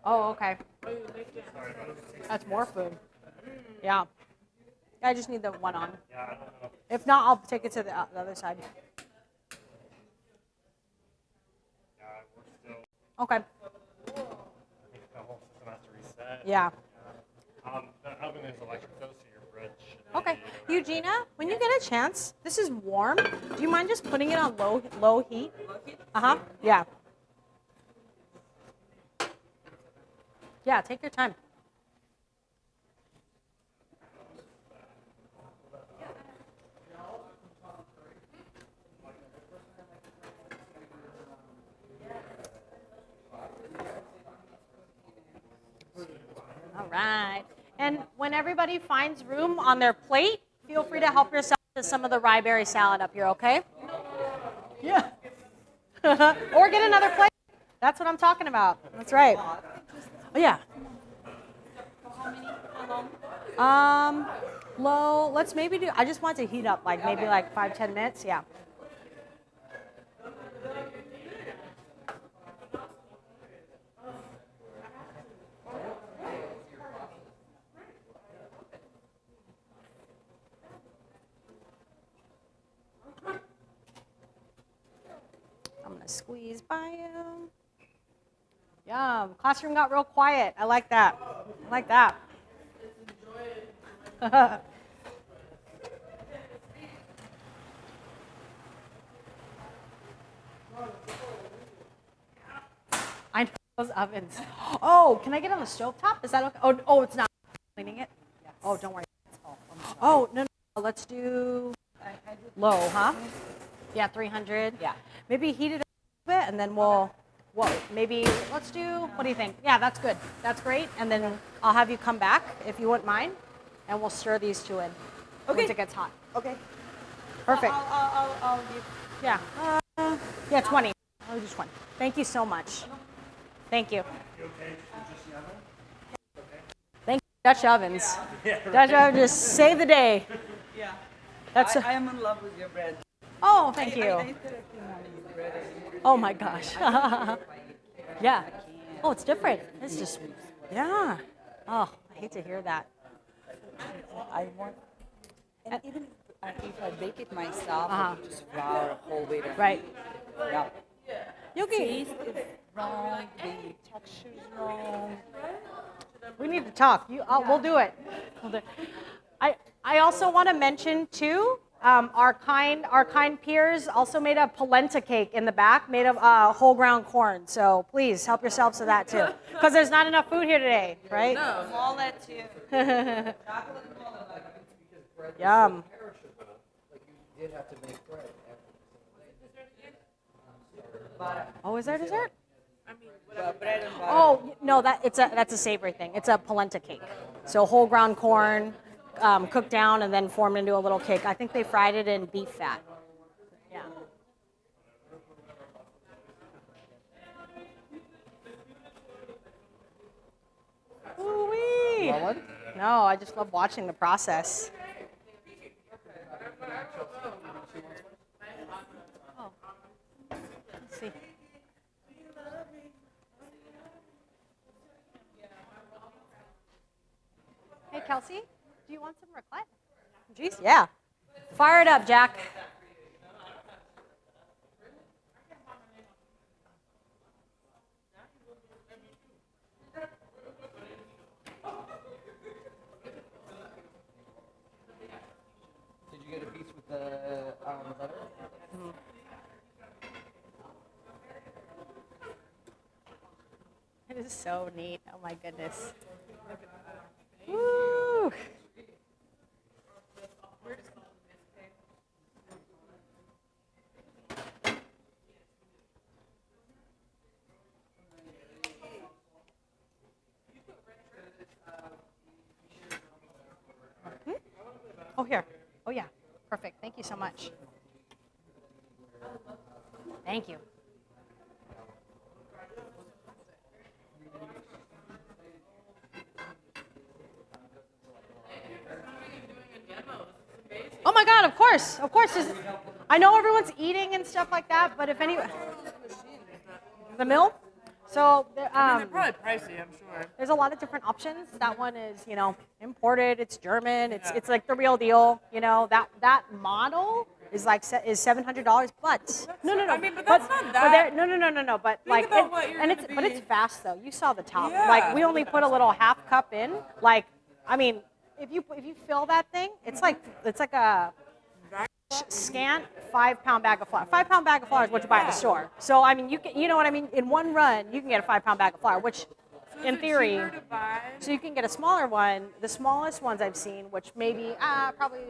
Oh, okay. Sorry about it. That's more food. Yeah. I just need the one on. Yeah, I don't know. If not, I'll take it to the other side. Yeah, we're still, Okay. I think the whole system has to reset. Yeah. The oven is electric though, so your bread should Okay. be Eugenia, when you get a chance, this is warm. Do you mind just putting it on low heat? Uh-huh. Yeah. Yeah, take your time. All right. And when everybody finds room on their plate, feel free to help yourself to some of the rye berry salad up here, okay? Yeah. Or get another plate. That's what I'm talking about. That's right. Oh, yeah. Low, let's maybe do, I just want to heat up like maybe like 5-10 minutes. Yeah. I'm gonna squeeze by you. Yum. Classroom got real quiet. I like that. I like that. I know those ovens. Oh, can I get on the stovetop? Is that okay? Oh, it's not. Cleaning it? Oh, don't worry. Oh, no. Let's do low, huh? Yeah, 300. Yeah. Maybe heat it up a bit, and then we'll maybe let's do, what do you think? Yeah, that's good. That's great. And then I'll have you come back, if you wouldn't mind, and we'll stir these two in once it gets hot. Okay. Perfect. I'll give. Yeah. Yeah, 20. I'll do 20. Thank you so much. Thank you. Thank you, Dutch ovens. Dutch ovens just save the day. Yeah. That's I am in love with your bread. Oh, thank I you. started eating bread. Oh my gosh. Yeah. Oh, it's different. It's just, yeah. Oh, I hate to hear that. I want, and even if I bake it myself, Uh-huh. I just flour whole wheat. Right. Yeah. You can, Taste is wrong. The texture is wrong. we need to talk. We'll do it. We'll do it. I also want to mention too, our kind peers also made a polenta cake in the back, made of whole ground corn. So please help yourselves to that too, because there's not enough food here today, right? No, walnut too. Yum. Perishable, like you did have to make bread. Oh, is there dessert? Bread and butter. Oh no, that's a savory thing. It's a polenta cake. So whole ground corn, cooked down and then formed into a little cake. I think they fried it in beef fat. Yeah. Ooh-wee. No, I just love watching the process. Oh, let's see. Hey, Kelsey, do you want some raclette? Juice? Yeah. Fire it up, Jack. Did you get a piece with the butter? It is so neat. Oh my goodness. Woo! Oh, here. Oh, yeah. Perfect. Thank you so much. Thank you. my God, of course, of course. I know everyone's eating and stuff like that, but if any, the mill. So They're probably pricey, I'm sure. there's a lot of different options. That one is, imported. It's German. It's like the real deal. That model is like is $700. But no. I mean, but that's not that. No. But Think like, about what you're and gonna but it's be- fast though. You saw the top. Yeah. Like we only put a little half cup in. Like, I mean, if you fill that thing, it's like a scant 5-pound bag of flour. 5-pound bag of flour is what you buy at the store. So I mean, you know what I mean. In one run, you can get a 5-pound bag of flour, which, So in is it theory, cheaper to buy? so you can get a smaller one. The smallest ones I've seen, which maybe probably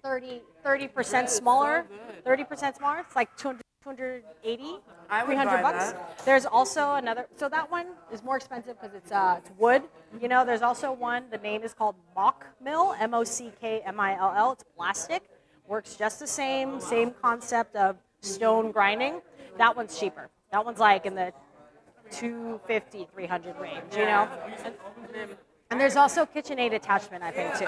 30% smaller. 30% smaller. It's like 280, I would 300 buy bucks. that. There's also another. So that one is more expensive because it's wood. There's also one. The name is called Mock Mill. MOCKMILL. It's plastic. Works just the same concept of stone grinding. That one's cheaper. That one's like in the 250, 300 range, And there's also KitchenAid attachment, I think, too.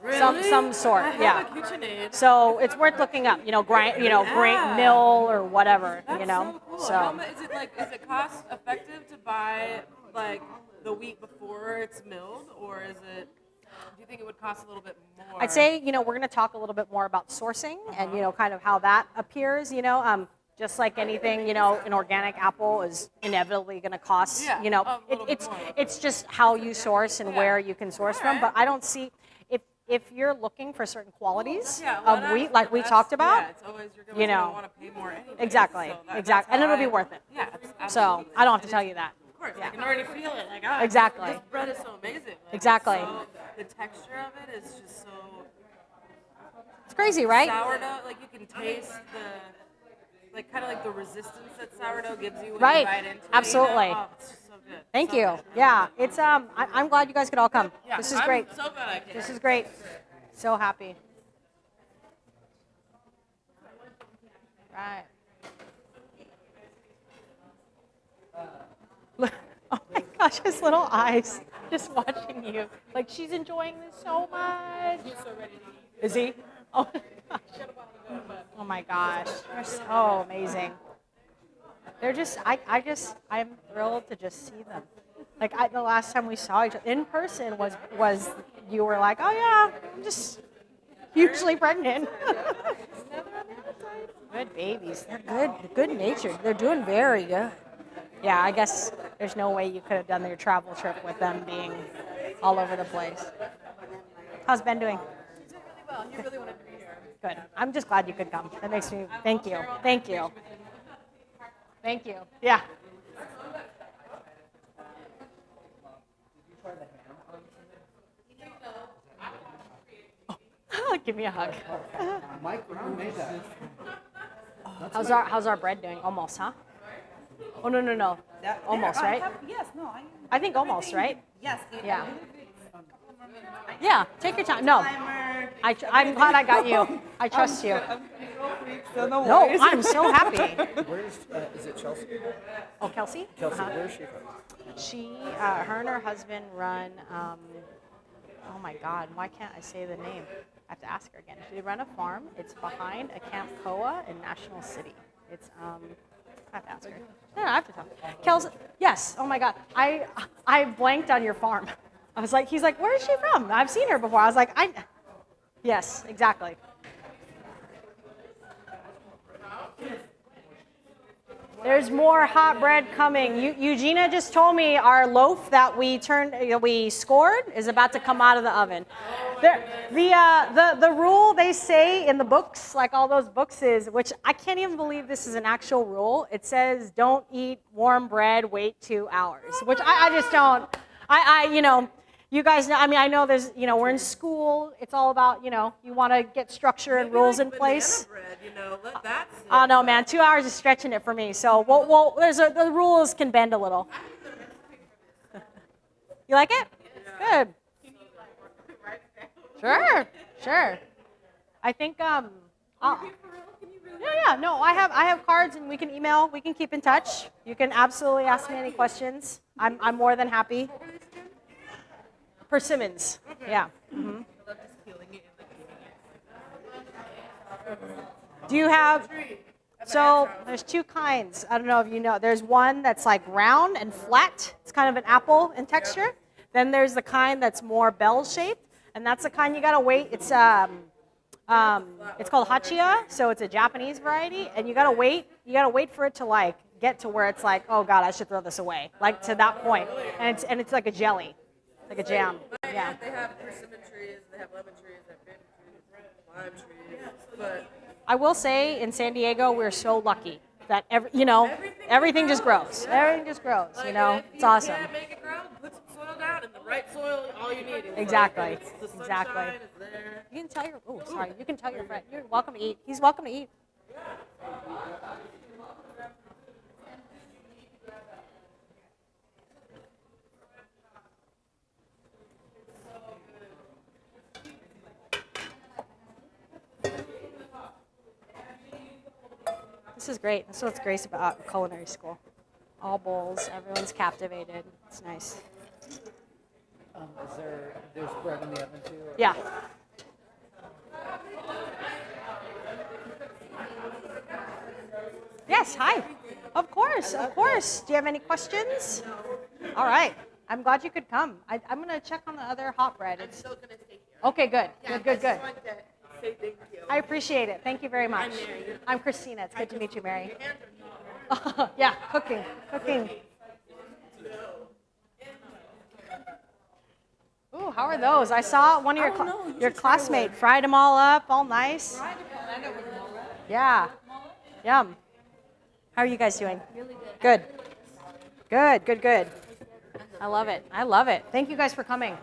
Really? Some sort, I have yeah. a KitchenAid. So it's worth looking up, grain mill or whatever, That's so cool. How much is it cost effective to buy like the week before it's milled, or is it? Do you think it would cost a little bit more? I'd say, we're going to talk a little bit more about sourcing and, kind of how that appears, just like anything, an organic apple is inevitably going to cost, Yeah, a little bit it's more. it's just how you source and where you can source from. But I don't see, if you're looking for certain qualities of wheat, like we talked about, Yeah, it's always you're gonna want to pay more anyway. exactly, So that's exactly, and how it'll be worth it. Yeah, it's So absolutely- I don't have to tell you that. Of course, Yeah. I can already feel it. Like, Exactly. This bread is so amazing. Like, Exactly. the texture of it is just so It's crazy, right? sourdough. Like you can taste kind of like the resistance that sourdough gives you when Right. you bite into it. Absolutely. Oh, it's just so good. Thank So you. good. Yeah, it's I'm glad you guys could all come. Yeah, This is I'm great. so glad I came. This is great. So happy. Right. Oh my gosh, his little eyes just watching you. Like she's enjoying this so much. He's so ready to eat. Is he? Oh my gosh. Oh my gosh. They're so amazing. They're just, I'm thrilled to just see them. Like the last time we saw each other in person was you were like, oh yeah, I'm just hugely pregnant. Good babies. They're good natured. They're doing very good. Yeah, I guess there's no way you could have done your travel trip with them being all over the place. How's Ben doing? He's doing really well. He really wanted to be here. Good. I'm just glad you could come. That makes me, thank you. Thank you. Thank you. Yeah. Oh, give me a hug. Mike, we're on Mesa. How's our bread doing? Almost, huh? Oh no. Almost, right? Yes, no, I think almost, right? yes. Yeah. Yeah. Take your time. No. I'm glad I got you. I trust you. No, I'm so happy. Where's, is it Chelsea? Oh, Kelsey? Kelsey, Uh-huh. where is she from? She, her and her husband run, oh my God, why can't I say the name? I have to ask her again. They run a farm. It's behind a Camp Koa in National City. It's, I have to ask her. No, I have to tell her. Kelsey, yes, oh my God. I blanked on your farm. I was like, he's like, where is she from? I've seen her before. I was like, yes, exactly. There's more hot bread coming. Eugenia just told me our loaf that we scored is about to come out of the oven. The rule they say in the books, like all those books is, which I can't even believe this is an actual rule. It says don't eat warm bread, wait 2 hours, which I just don't. You guys know, I mean, I know there's, we're in school. It's all about, you want to get structure and rules in place. Bread, let that sit. Oh no, man, 2 hours is stretching it for me. So, the rules can bend a little. You like it? Good. Sure. I think yeah. No, I have cards and we can email. We can keep in touch. You can absolutely ask me any questions. I'm more than happy. Persimmons. Yeah. Mm-hmm. Do you have? So there's two kinds. I don't know if you know. There's one that's like round and flat. It's kind of an apple in texture. Then there's the kind that's more bell shaped, and that's the kind you gotta wait. It's called hachia, so it's a Japanese variety, and you gotta wait. You gotta wait for it to like get to where it's like, oh God, I should throw this away, like to that point. And it's like a jelly, like a jam. Yeah. They have persimmon trees, they have lemon trees, they have bamboo trees, lime trees, but I will say in San Diego, we're so lucky that everything just grows. Yeah. Everything just grows. like, if It's you awesome. can't make it grow, put some soil down, and the right soil, all you need is Exactly. the sunshine Exactly. is there. You can tell your you can tell your friend you're welcome to eat. He's welcome to eat. This is great. This is what's great about culinary school. All bowls, everyone's captivated. It's nice. There's bread in the oven too? Or? Yeah. Yes, hi. Of course, of course. Do you have any questions? All right. I'm glad you could come. I'm going to check on the other hot bread. I'm still gonna take you. Okay, good. Good, good, good. I just wanted to say thank you. I appreciate it. Thank you very much. Mary. I'm Christina. It's good to meet you, Mary. Your hands are not Yeah, cooking. Ooh, how are those? I saw one of your classmates fried them all up, all nice. Yeah. Yum. How are you guys doing? Really good. Good. Good. I love it. I love it. Thank you guys for coming.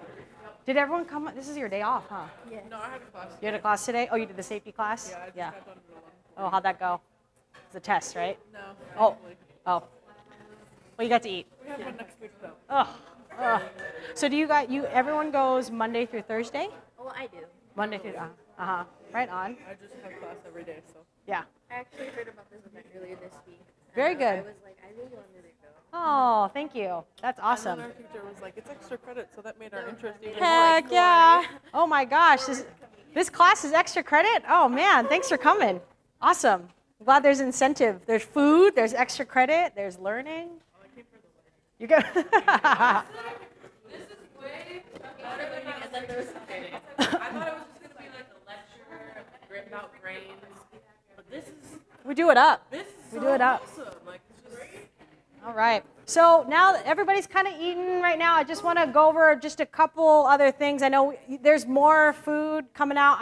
Did everyone come? This is your day off, huh? No, I had a class. You had a class today? Oh, you did the safety class? Yeah. Oh, how'd that go? It's a test, right? No. Oh. Well, you got to eat. We have one next week though. Oh. So everyone goes Monday through Thursday? Oh, I do. Monday through, right on. I just have class every day, so. Yeah. I actually heard about this event earlier this week. Very and good. I was like, I really wanted to go. Oh, thank you. That's awesome. And then our teacher was like, it's extra credit, so that made our interest even Heck more. yeah. Oh my gosh. This class is extra credit? Oh man, thanks for coming. Awesome. I'm glad there's incentive. There's food, there's extra credit, there's learning. You go. This is way better than I was anticipating. I thought it was just gonna be like a lecture about grains, but this is We do it up. this is We so do it up. awesome. Like it's just All right. So now that everybody's kind of eating right now, I just want to go over just a couple other things. I know there's more food coming out.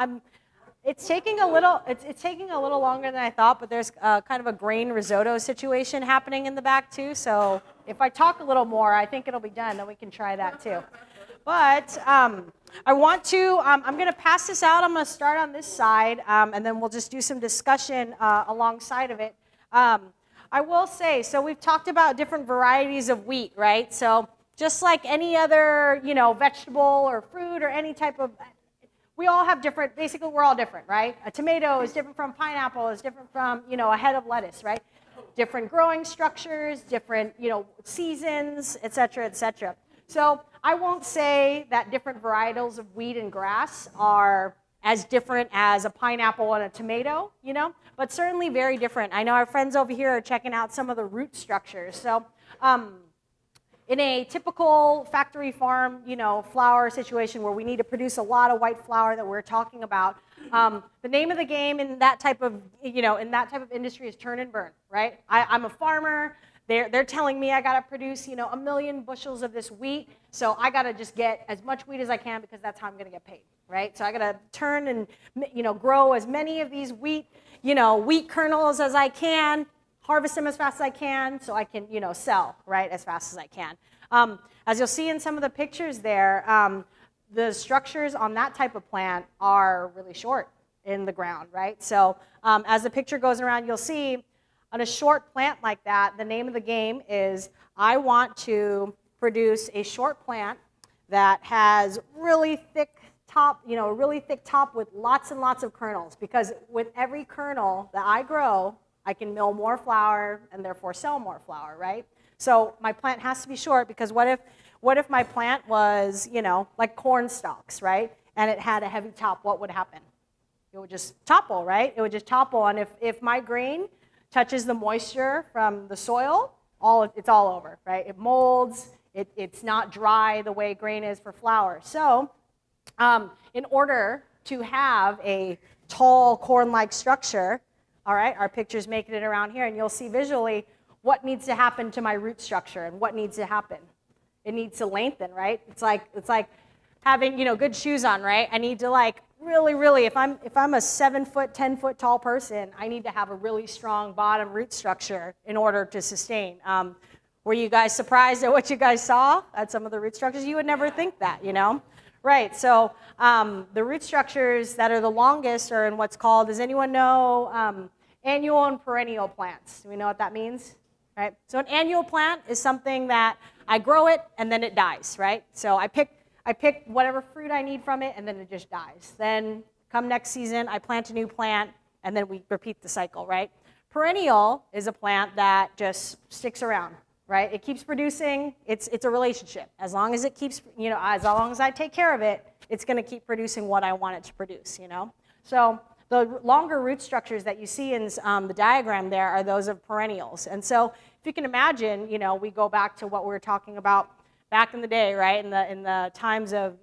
It's taking a little. It's taking a little longer than I thought, but there's kind of a grain risotto situation happening in the back too. So if I talk a little more, I think it'll be done. Then we can try that too. But I want to. I'm going to pass this out. I'm going to start on this side, and then we'll just do some discussion alongside of it. I will say, so we've talked about different varieties of wheat, right? So just like any other, vegetable or fruit or any type of, we all have different, basically we're all different, right? A tomato is different from pineapple, is different from, a head of lettuce, right? Different growing structures, different, seasons, et cetera, et cetera. So I won't say that different varietals of wheat and grass are as different as a pineapple and a tomato, but certainly very different. I know our friends over here are checking out some of the root structures. So in a typical factory farm, flour situation where we need to produce a lot of white flour that we're talking about, the name of the game in that type of, industry is turn and burn, right? I'm a farmer. They're telling me I got to produce, 1 million bushels of this wheat, so I got to just get as much wheat as I can because that's how I'm going to get paid, right? So I got to turn and, grow as many of these wheat kernels as I can, harvest them as fast as I can, so I can, sell, right, as fast as I can. As you'll see in some of the pictures there, the structures on that type of plant are really short in the ground, right? So as the picture goes around, you'll see on a short plant like that, the name of the game is I want to produce a short plant that has really thick top, really thick top with lots and lots of kernels, because with every kernel that I grow, I can mill more flour and therefore sell more flour, right? So my plant has to be short, because what if my plant was, like corn stalks, right? And it had a heavy top, what would happen? it would just topple, right? It would just topple, and if my grain touches the moisture from the soil, it's all over, right? It molds, it's not dry the way grain is for flour. So in order to have a tall corn-like structure, all right, our picture's making it around here, and you'll see visually what needs to happen to my root structure and what needs to happen. It needs to lengthen, right? It's like having, good shoes on, right? I need to really, if I'm a 7-foot, 10-foot tall person, I need to have a really strong bottom root structure in order to sustain. Were you guys surprised at what you guys saw at some of the root structures? You would never think that, Right, so the root structures that are the longest are in what's called, does anyone know annual and perennial plants? Do we know what that means? Right? So an annual plant is something that I grow it and then it dies, right? So I pick whatever fruit I need from it and then it just dies. Then come next season, I plant a new plant and then we repeat the cycle, right? Perennial is a plant that just sticks around, right? It keeps producing, it's a relationship. As long as it keeps, as long as I take care of it, it's gonna keep producing what I want it to produce, So the longer root structures that you see in the diagram there are those of perennials. And so if you can imagine, we go back to what we were talking about back in the day, right? In the times of,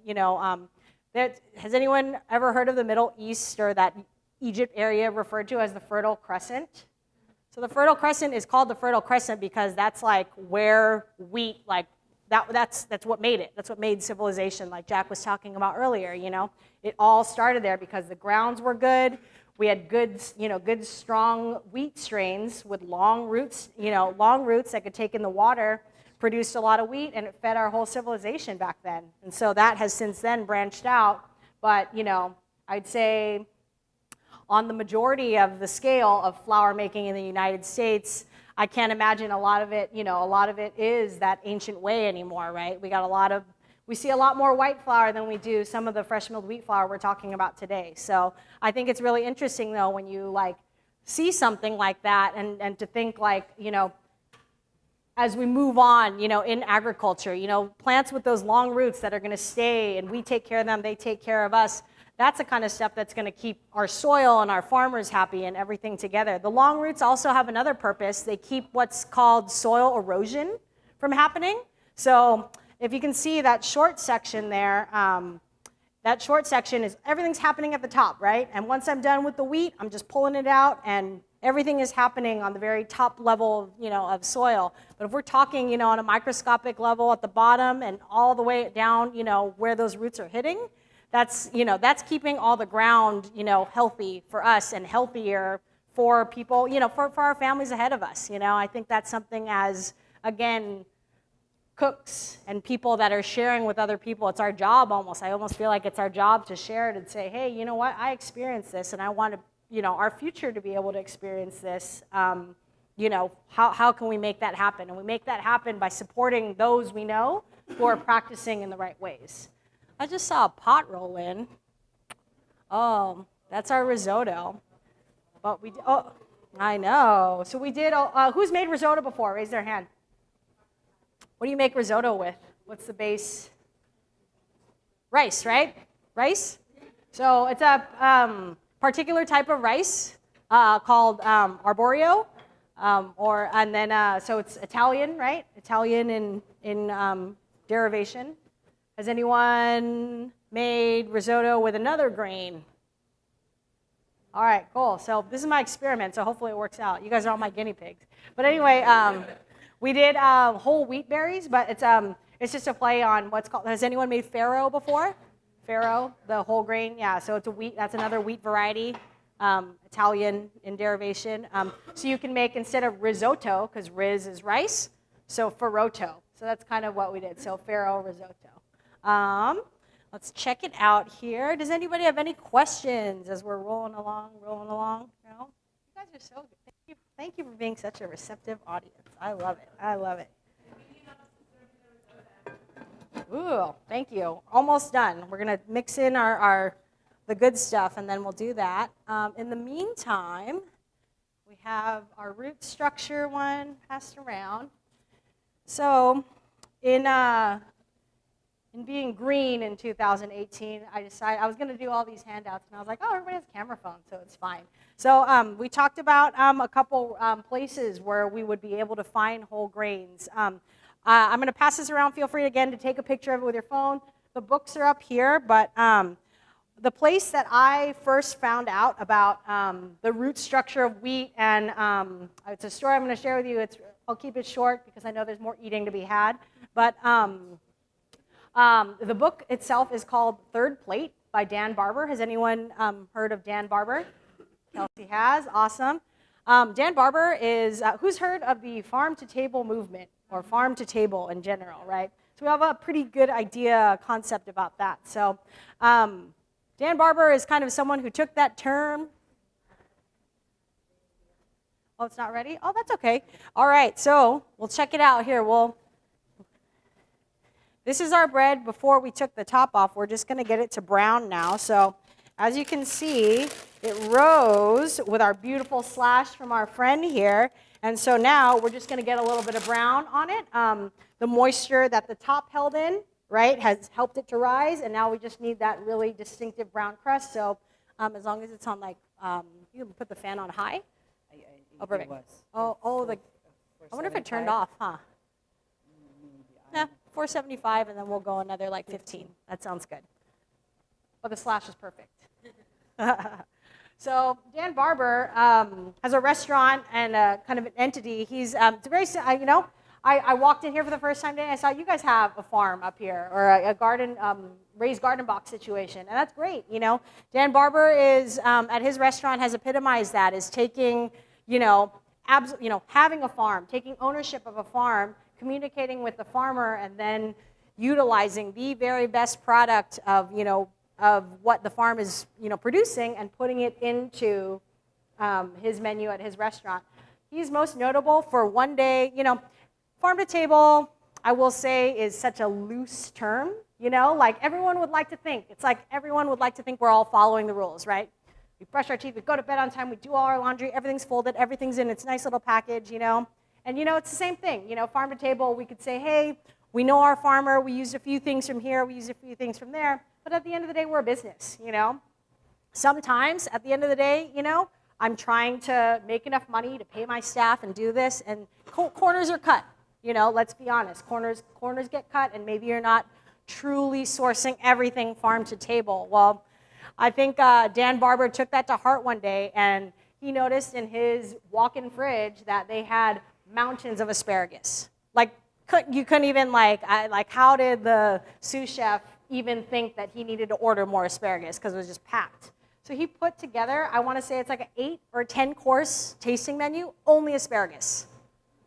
has anyone ever heard of the Middle East or that Egypt area referred to as the Fertile Crescent? So the Fertile Crescent is called the Fertile Crescent because that's where wheat, that's what made it. That's what made civilization, like Jack was talking about earlier, It all started there because the grounds were good. We had good strong wheat strains with long roots that could take in the water, produced a lot of wheat, and it fed our whole civilization back then. And so that has since then branched out. But, I'd say on the majority of the scale of flour making in the United States, I can't imagine a lot of it is that ancient way anymore, right? We see a lot more white flour than we do some of the fresh milled wheat flour we're talking about today. So I think it's really interesting though when you see something like that and to think as we move on, in agriculture, plants with those long roots that are going to stay and we take care of them, they take care of us. That's the kind of stuff that's going to keep our soil and our farmers happy and everything together. The long roots also have another purpose. They keep what's called soil erosion from happening. So if you can see that short section there, that short section is everything's happening at the top, right? And once I'm done with the wheat, I'm just pulling it out and everything is happening on the very top level, of soil. But if we're talking, on a microscopic level at the bottom and all the way down, where those roots are hitting, that's keeping all the ground, healthy for us and healthier for people, for our families ahead of us. I think that's something as, again, cooks and people that are sharing with other people, it's our job almost. I almost feel like it's our job to share it and say, hey, you know what, I experienced this and I want to, our future to be able to experience this. How can we make that happen? And we make that happen by supporting those we know who are practicing in the right ways. I just saw a pot roll in. Oh, that's our risotto. But I know. So we did, who's made risotto before? Raise their hand. What do you make risotto with? What's the base? Rice, right? Rice? So it's a particular type of rice called arborio, so it's Italian, right? Italian in derivation. Has anyone made risotto with another grain? All right, cool. So this is my experiment, so hopefully it works out. You guys are all my guinea pigs. But anyway, we did whole wheat berries, but it's just a play on what's called, has anyone made farro before? Farro, the whole grain, yeah, so it's a wheat, that's another wheat variety, Italian in derivation. So you can make, instead of risotto, because riz is rice, so farotto. So that's kind of what we did, so farro risotto. Let's check it out here. Does anybody have any questions as we're rolling along? You guys are so good. Thank you for being such a receptive audience. I love it. Ooh, thank you. Almost done. We're gonna mix in the good stuff and then we'll do that. In the meantime, we have our root structure one passed around. So in in being green in 2018, I decided I was going to do all these handouts, and I was like, oh, everybody has a camera phone, so it's fine. So we talked about a couple places where we would be able to find whole grains. I'm going to pass this around. Feel free again to take a picture of it with your phone. The books are up here, but the place that I first found out about the root structure of wheat, and it's a story I'm going to share with you. I'll keep it short because I know there's more eating to be had. But the book itself is called Third Plate by Dan Barber. Has anyone heard of Dan Barber? Kelsey has. Awesome. Dan Barber is, who's heard of the farm-to-table movement or farm-to-table in general, right? So we have a pretty good idea, concept about that. So Dan Barber is kind of someone who took that term. Oh, it's not ready? Oh, that's okay. All right, so we'll check it out here. This is our bread before we took the top off. We're just going to get it to brown now. So as you can see, it rose with our beautiful slash from our friend here. And so now we're just going to get a little bit of brown on it. The moisture that the top held in, right, has helped it to rise. And now we just need that really distinctive brown crust. So as long as it's on like, you can put the fan on high. Oh, perfect. I wonder if it turned off, huh? Yeah, 475, and then we'll go another like 15. That sounds good. But the slash is perfect. So Dan Barber has a restaurant and a kind of an entity. He's it's very, I walked in here for the first time today. I saw you guys have a farm up here or a garden, raised garden box situation, and that's great. Dan Barber is at his restaurant has epitomized that, is taking, having a farm, taking ownership of a farm, communicating with the farmer, and then utilizing the very best product of what the farm is producing and putting it into his menu at his restaurant. He's most notable for one day, farm to table, I will say, is such a loose term, like everyone would like to think. It's like everyone would like to think we're all following the rules, right? We brush our teeth, we go to bed on time, we do all our laundry, everything's folded, everything's in its nice little package, And it's the same thing, farm to table, we could say, hey, we know our farmer, we used a few things from here, we used a few things from there, but at the end of the day, we're a business, Sometimes, at the end of the day, I'm trying to make enough money to pay my staff and do this, and corners are cut, let's be honest. Corners get cut, and maybe you're not truly sourcing everything farm to table. Well, I think Dan Barber took that to heart one day, and he noticed in his walk-in fridge that they had mountains of asparagus. You couldn't even, how did the sous chef even think that he needed to order more asparagus, because it was just packed. So he put together, I want to say it's like an 8 or 10 course tasting menu, only asparagus.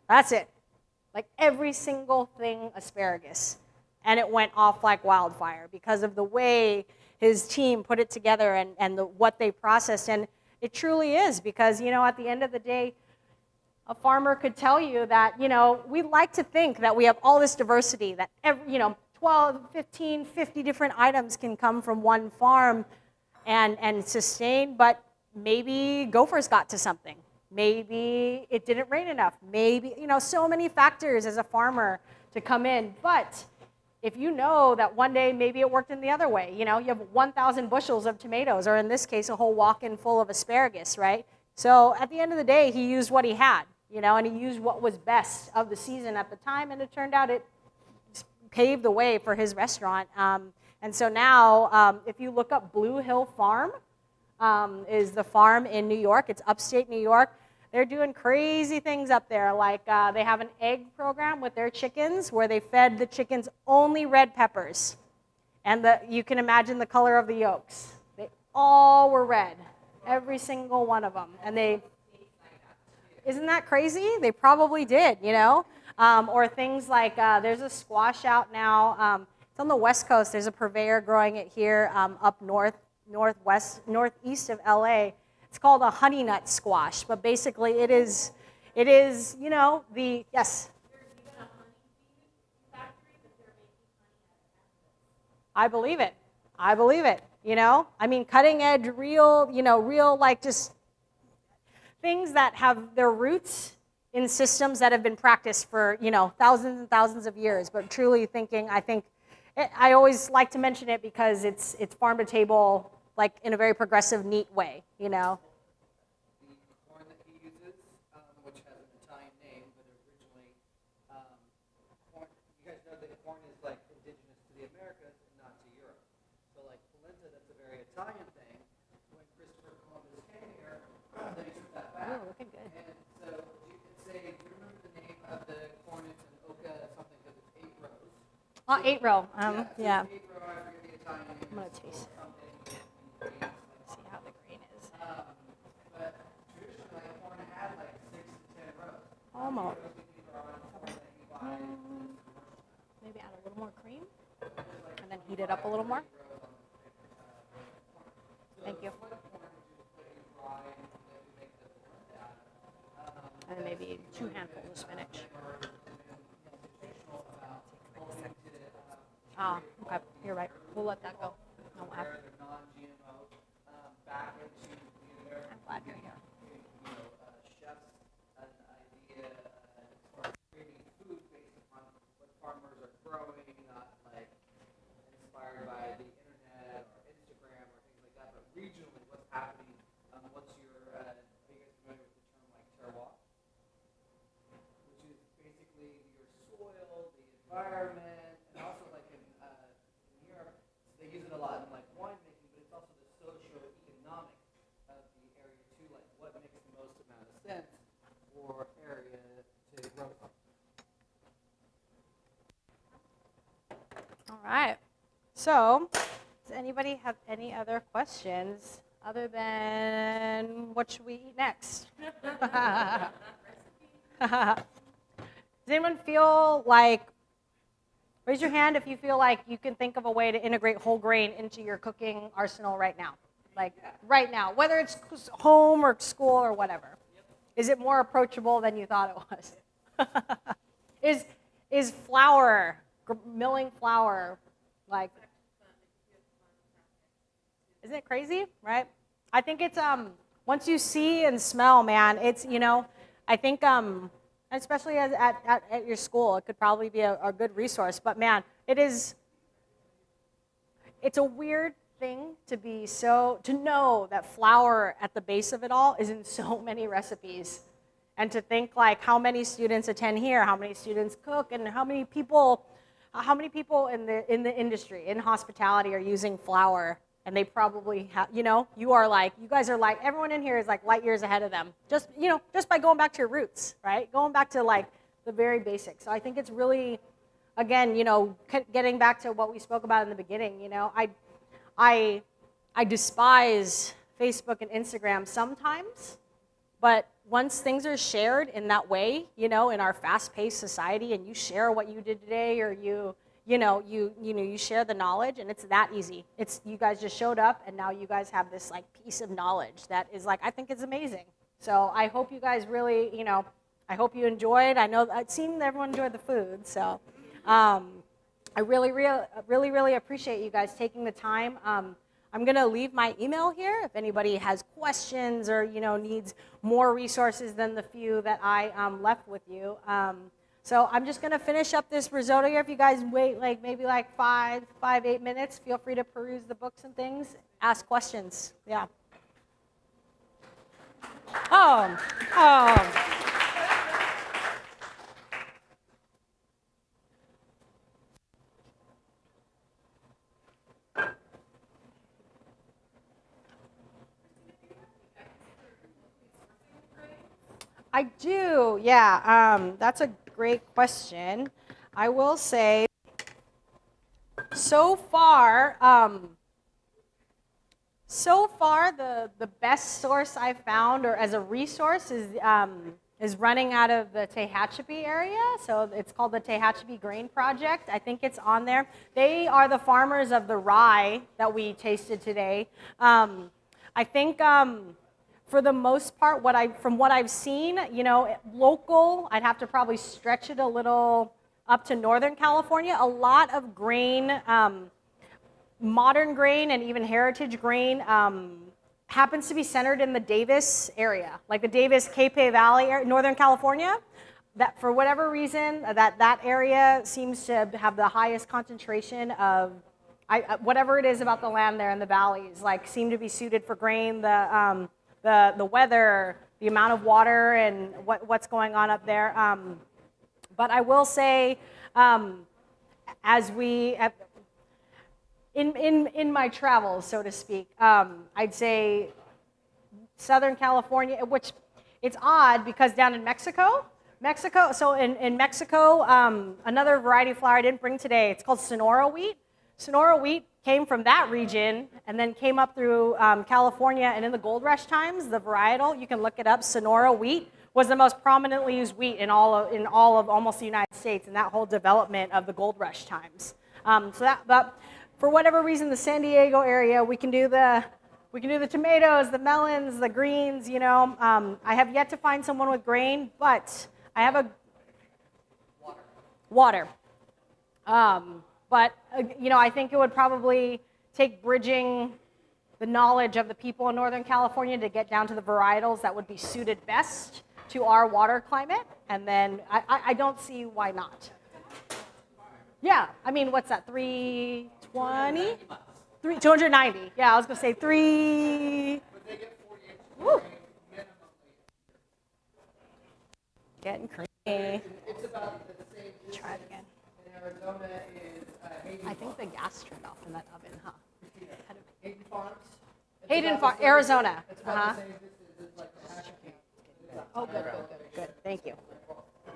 That's it. Every single thing asparagus. And it went off like wildfire because of the way his team put it together and what they processed. And it truly is, because, at the end of the day, a farmer could tell you that, we like to think that we have all this diversity, that 12, 15, 50 different items can come from one farm and sustain, but maybe gophers got to something. Maybe it didn't rain enough. Maybe, so many factors as a farmer to come in. But if you know that one day maybe it worked in the other way, you have 1,000 bushels of tomatoes, or in this case, a whole walk-in full of asparagus, right? So at the end of the day, he used what he had, and he used what was best of the season at the time, and it turned out it paved the way for his restaurant. And so now, if you look up Blue Hill Farm, is the farm in New York. It's upstate New York. They're doing crazy things up there. They have an egg program with their chickens where they fed the chickens only red peppers. And you can imagine the color of the yolks. They all were red, every single one of them. And isn't that crazy? They probably did, Or things like, there's a squash out now. It's on the West Coast. There's a purveyor growing it here up northeast of LA. It's called a honey nut squash, but basically it is, yes. I believe it. Cutting edge, real just things that have their roots in systems that have been practiced for, thousands and thousands of years, but truly thinking, I think, I always like to mention it because it's farm to table, like in a very progressive, neat way, you know. The corn that he uses, which has an Italian name, but originally, corn, you guys know that corn is like indigenous to the Americas and not to Europe. So like polenta, that's a very Italian thing. When Christopher Columbus came here, they took that back. Ooh, looking good. And so you could say, do you remember the name of the corn? It's an oca something because it's 8 rows. 8 row. Yeah. So it's 8 row, I forget the Italian name. I'm gonna It's taste it. something with grains, like See how the grain is. but traditionally, like, corn had like 6 to 10 rows. Almost. Those these are on corn that you buy in the commercial now. Maybe add a little more cream, and then heat it up a little more. Thank you. What corn would you put in dry that we make the polenta out of? And then maybe 2 handfuls of spinach. Oh, okay. You're right. We'll let that go. No, I'm They're non-GMO, back into the American glad you're here. chefs an idea for creating food based upon what farmers are growing, not like inspired by the internet or Instagram or things like that, but regionally what's happening. What's your, are you guys familiar with the term like terroir? Which is basically your soil, the environment, and also like in Europe, they use it a lot in like winemaking, but it's also the socio-economic of the area too, like what makes the most amount of sense for area to grow from. All right. So, does anybody have any other questions other than what should we eat next? Does anyone feel like, raise your hand if you feel like you can think of a way to integrate whole grain into your cooking arsenal right now? Like right now, whether it's home or school or whatever. Is it more approachable than you thought it was? Is flour, milling flour, like, isn't it crazy, right? I think it's, once you see and smell, man, it's, you know, I think, especially at your school, it could probably be a good resource. But man, it's a weird thing to know that flour at the base of it all is in so many recipes. And to think like how many students attend here, how many students cook, and how many people in the industry, in hospitality are using flour. And they probably have, you know, you guys are like, everyone in here is like light years ahead of them. Just, you know, just by going back to your roots, right? Going back to like the very basics. So I think it's really, again, you know, getting back to what we spoke about in the beginning, you know, I despise Facebook and Instagram sometimes, but once things are shared in that way, you know, in our fast-paced society, and you share what you did today, or you share the knowledge, and it's that easy. It's, you guys just showed up, and now you guys have this like piece of knowledge that is like, I think it's amazing. So I hope you guys really, you know, I hope you enjoyed. I know it seemed everyone enjoyed the food, so I really appreciate you guys taking the time. I'm gonna leave my email here if anybody has questions or, you know, needs more resources than the few that I left with you. So I'm just gonna finish up this risotto here. If you guys wait like maybe like 8 minutes, feel free to peruse the books and things, ask questions. Yeah. Oh. I do, yeah. That's a great question. I will say, so far the best source I've found, or as a resource, is running out of the Tehachapi area. So it's called the Tehachapi Grain Project. I think it's on there. They are the farmers of the rye that we tasted today. I think for the most part, from what I've seen, you know, local, I'd have to probably stretch it a little up to Northern California. A lot of grain, modern grain and even heritage grain happens to be centered in the Davis area, like the Davis Cape Valley area, Northern California. that for whatever reason, that area seems to have the highest concentration of whatever it is about the land there in the valleys, like seem to be suited for grain. The weather, the amount of water, and what's going on up there. But I will say, as we in my travels, so to speak, I'd say Southern California, which it's odd because down in Mexico, so in Mexico, another variety of flour I didn't bring today, it's called Sonora wheat. Sonora wheat came from that region and then came up through California, and in the gold rush times, the varietal, you can look it up, Sonora wheat was the most prominently used wheat in all of almost the United States in that whole development of the gold rush times. But for whatever reason, the San Diego area, we can do the tomatoes, the melons, the greens, you know. I have yet to find someone with grain, but I have a water. But you know, I think it would probably take bridging the knowledge of the people in Northern California to get down to the varietals that would be suited best to our water climate, and then I don't see why not. Yeah, I mean, what's that, 320? 290. Yeah, I was gonna say 3. Woo. Getting creamy. It's about the same distance. Try it again. In Arizona is I think the gas turned off in that oven, huh? Hayden Farms. It's Hayden about Farm, the same- Arizona. It's about the same distance as like the hash cane. Oh, good. Thank you.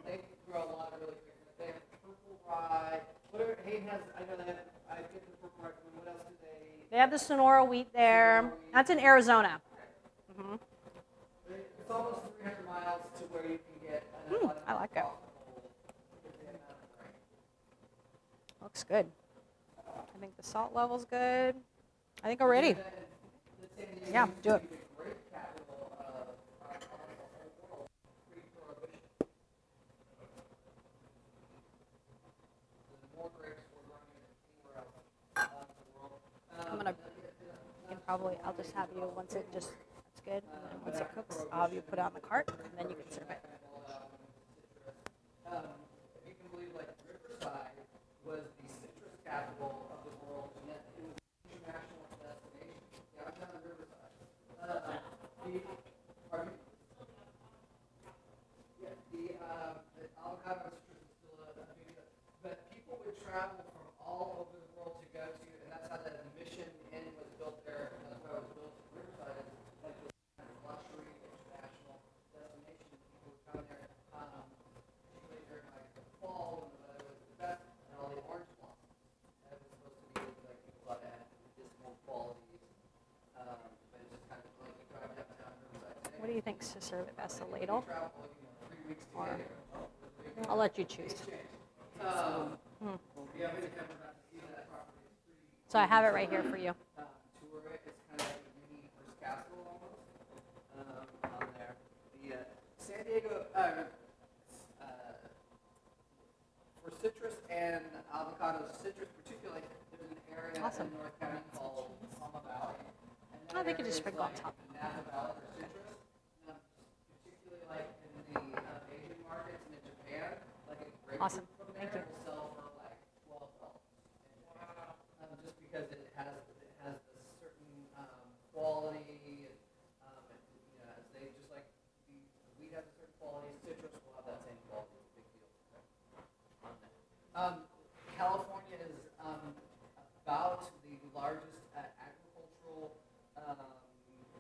They grow a lot of really good. They have purple rye. Whatever Hayden has, I know they have. I get the purple rye. What else do they? They have the Sonora wheat there. That's in Arizona. Mm-hmm. It's almost 300 miles to where you can get. I like it. Looks good. I think the salt level's good. I think we're ready. Yeah, do it. I'll just have you, once it just, it's good, and then once it cooks, I'll have you put it on the cart, and then you can serve it. If you can believe, like Riverside was the citrus capital of the world, and yet it was an international destination. Downtown Riverside. The avocado citrus is still a big deal, but people would travel from all over the world to go to, and that's how the Mission Inn was built there. And that's why it was built in Riverside. Is like this kind of luxury international destination. People would come there, particularly during like the fall when the weather was the best, and all the orange blossoms. That was supposed to be like people thought it had medicinal qualities, but it's just kind of like you drive downtown Riverside today. What do you think to serve it best, a ladle? Travel, 3 weeks to Or, get here. I'll let you choose. So I have it right here for you. Tour it. It's kind of like a mini First Castle almost on there. The San Diego for citrus and avocado citrus particularly, there's an area Awesome. in North County called Palma Valley. And Oh, they could just area is sprinkle on like top. the Napa Valley for citrus. Particularly like in the Asian markets and in Japan, like a grapefruit Awesome. from Thank there you. will sell for like $12. Just because it has the certain quality, and you know, as they just like the wheat has a certain quality, citrus will have that same quality. It's a big deal. California is about the largest agricultural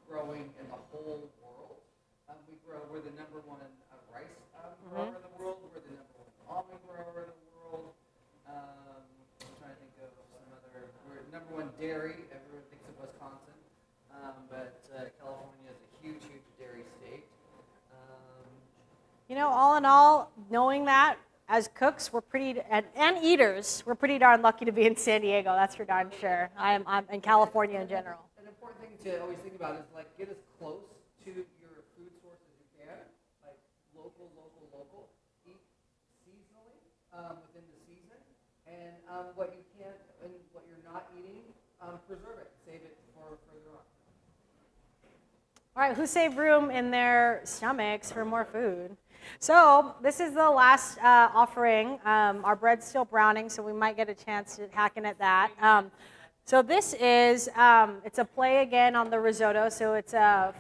growing in the whole world. We're the number one rice grower in the world. We're the number one almond grower in the world. I'm trying to think of some other. We're number one dairy. Everyone thinks of Wisconsin, but California is a huge, huge dairy state. You know, all in all, knowing that, as cooks, we're pretty, and eaters, we're pretty darn lucky to be in San Diego, that's for darn sure. I'm in California in general. An important thing to always think about is like get as close to your food source as you can, like local. Eat seasonally within the season, and what you can't and what you're not eating, preserve it, save it for further on. All right, who saved room in their stomachs for more food? So this is the last offering. Our bread's still browning, so we might get a chance to hacking at that. So this is, it's a play again on the risotto. So it's a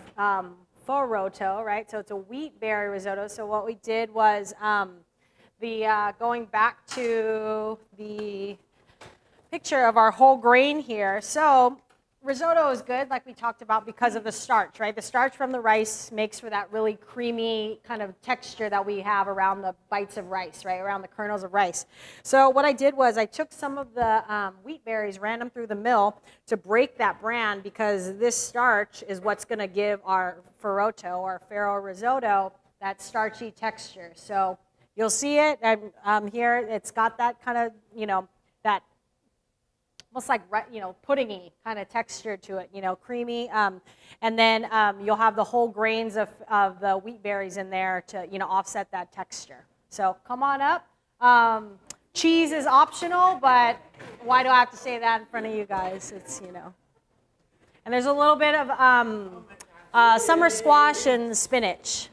Foroto, right? So it's a wheat berry risotto. So what we did was going back to the picture of our whole grain here. So risotto is good, like we talked about, because of the starch, right? The starch from the rice makes for that really creamy kind of texture that we have around the bites of rice, right? Around the kernels of rice. So what I did was I took some of the wheat berries, ran them through the mill to break that bran, because this starch is what's going to give our Foroto or Faro risotto that starchy texture. So you'll see it here. It's got that kind of, that almost like, puddingy kind of texture to it, creamy. And then you'll have the whole grains of the wheat berries in there to, offset that texture. So come on up. Cheese is optional, but why do I have to say that in front of you guys? It's, And there's a little bit of summer squash and spinach.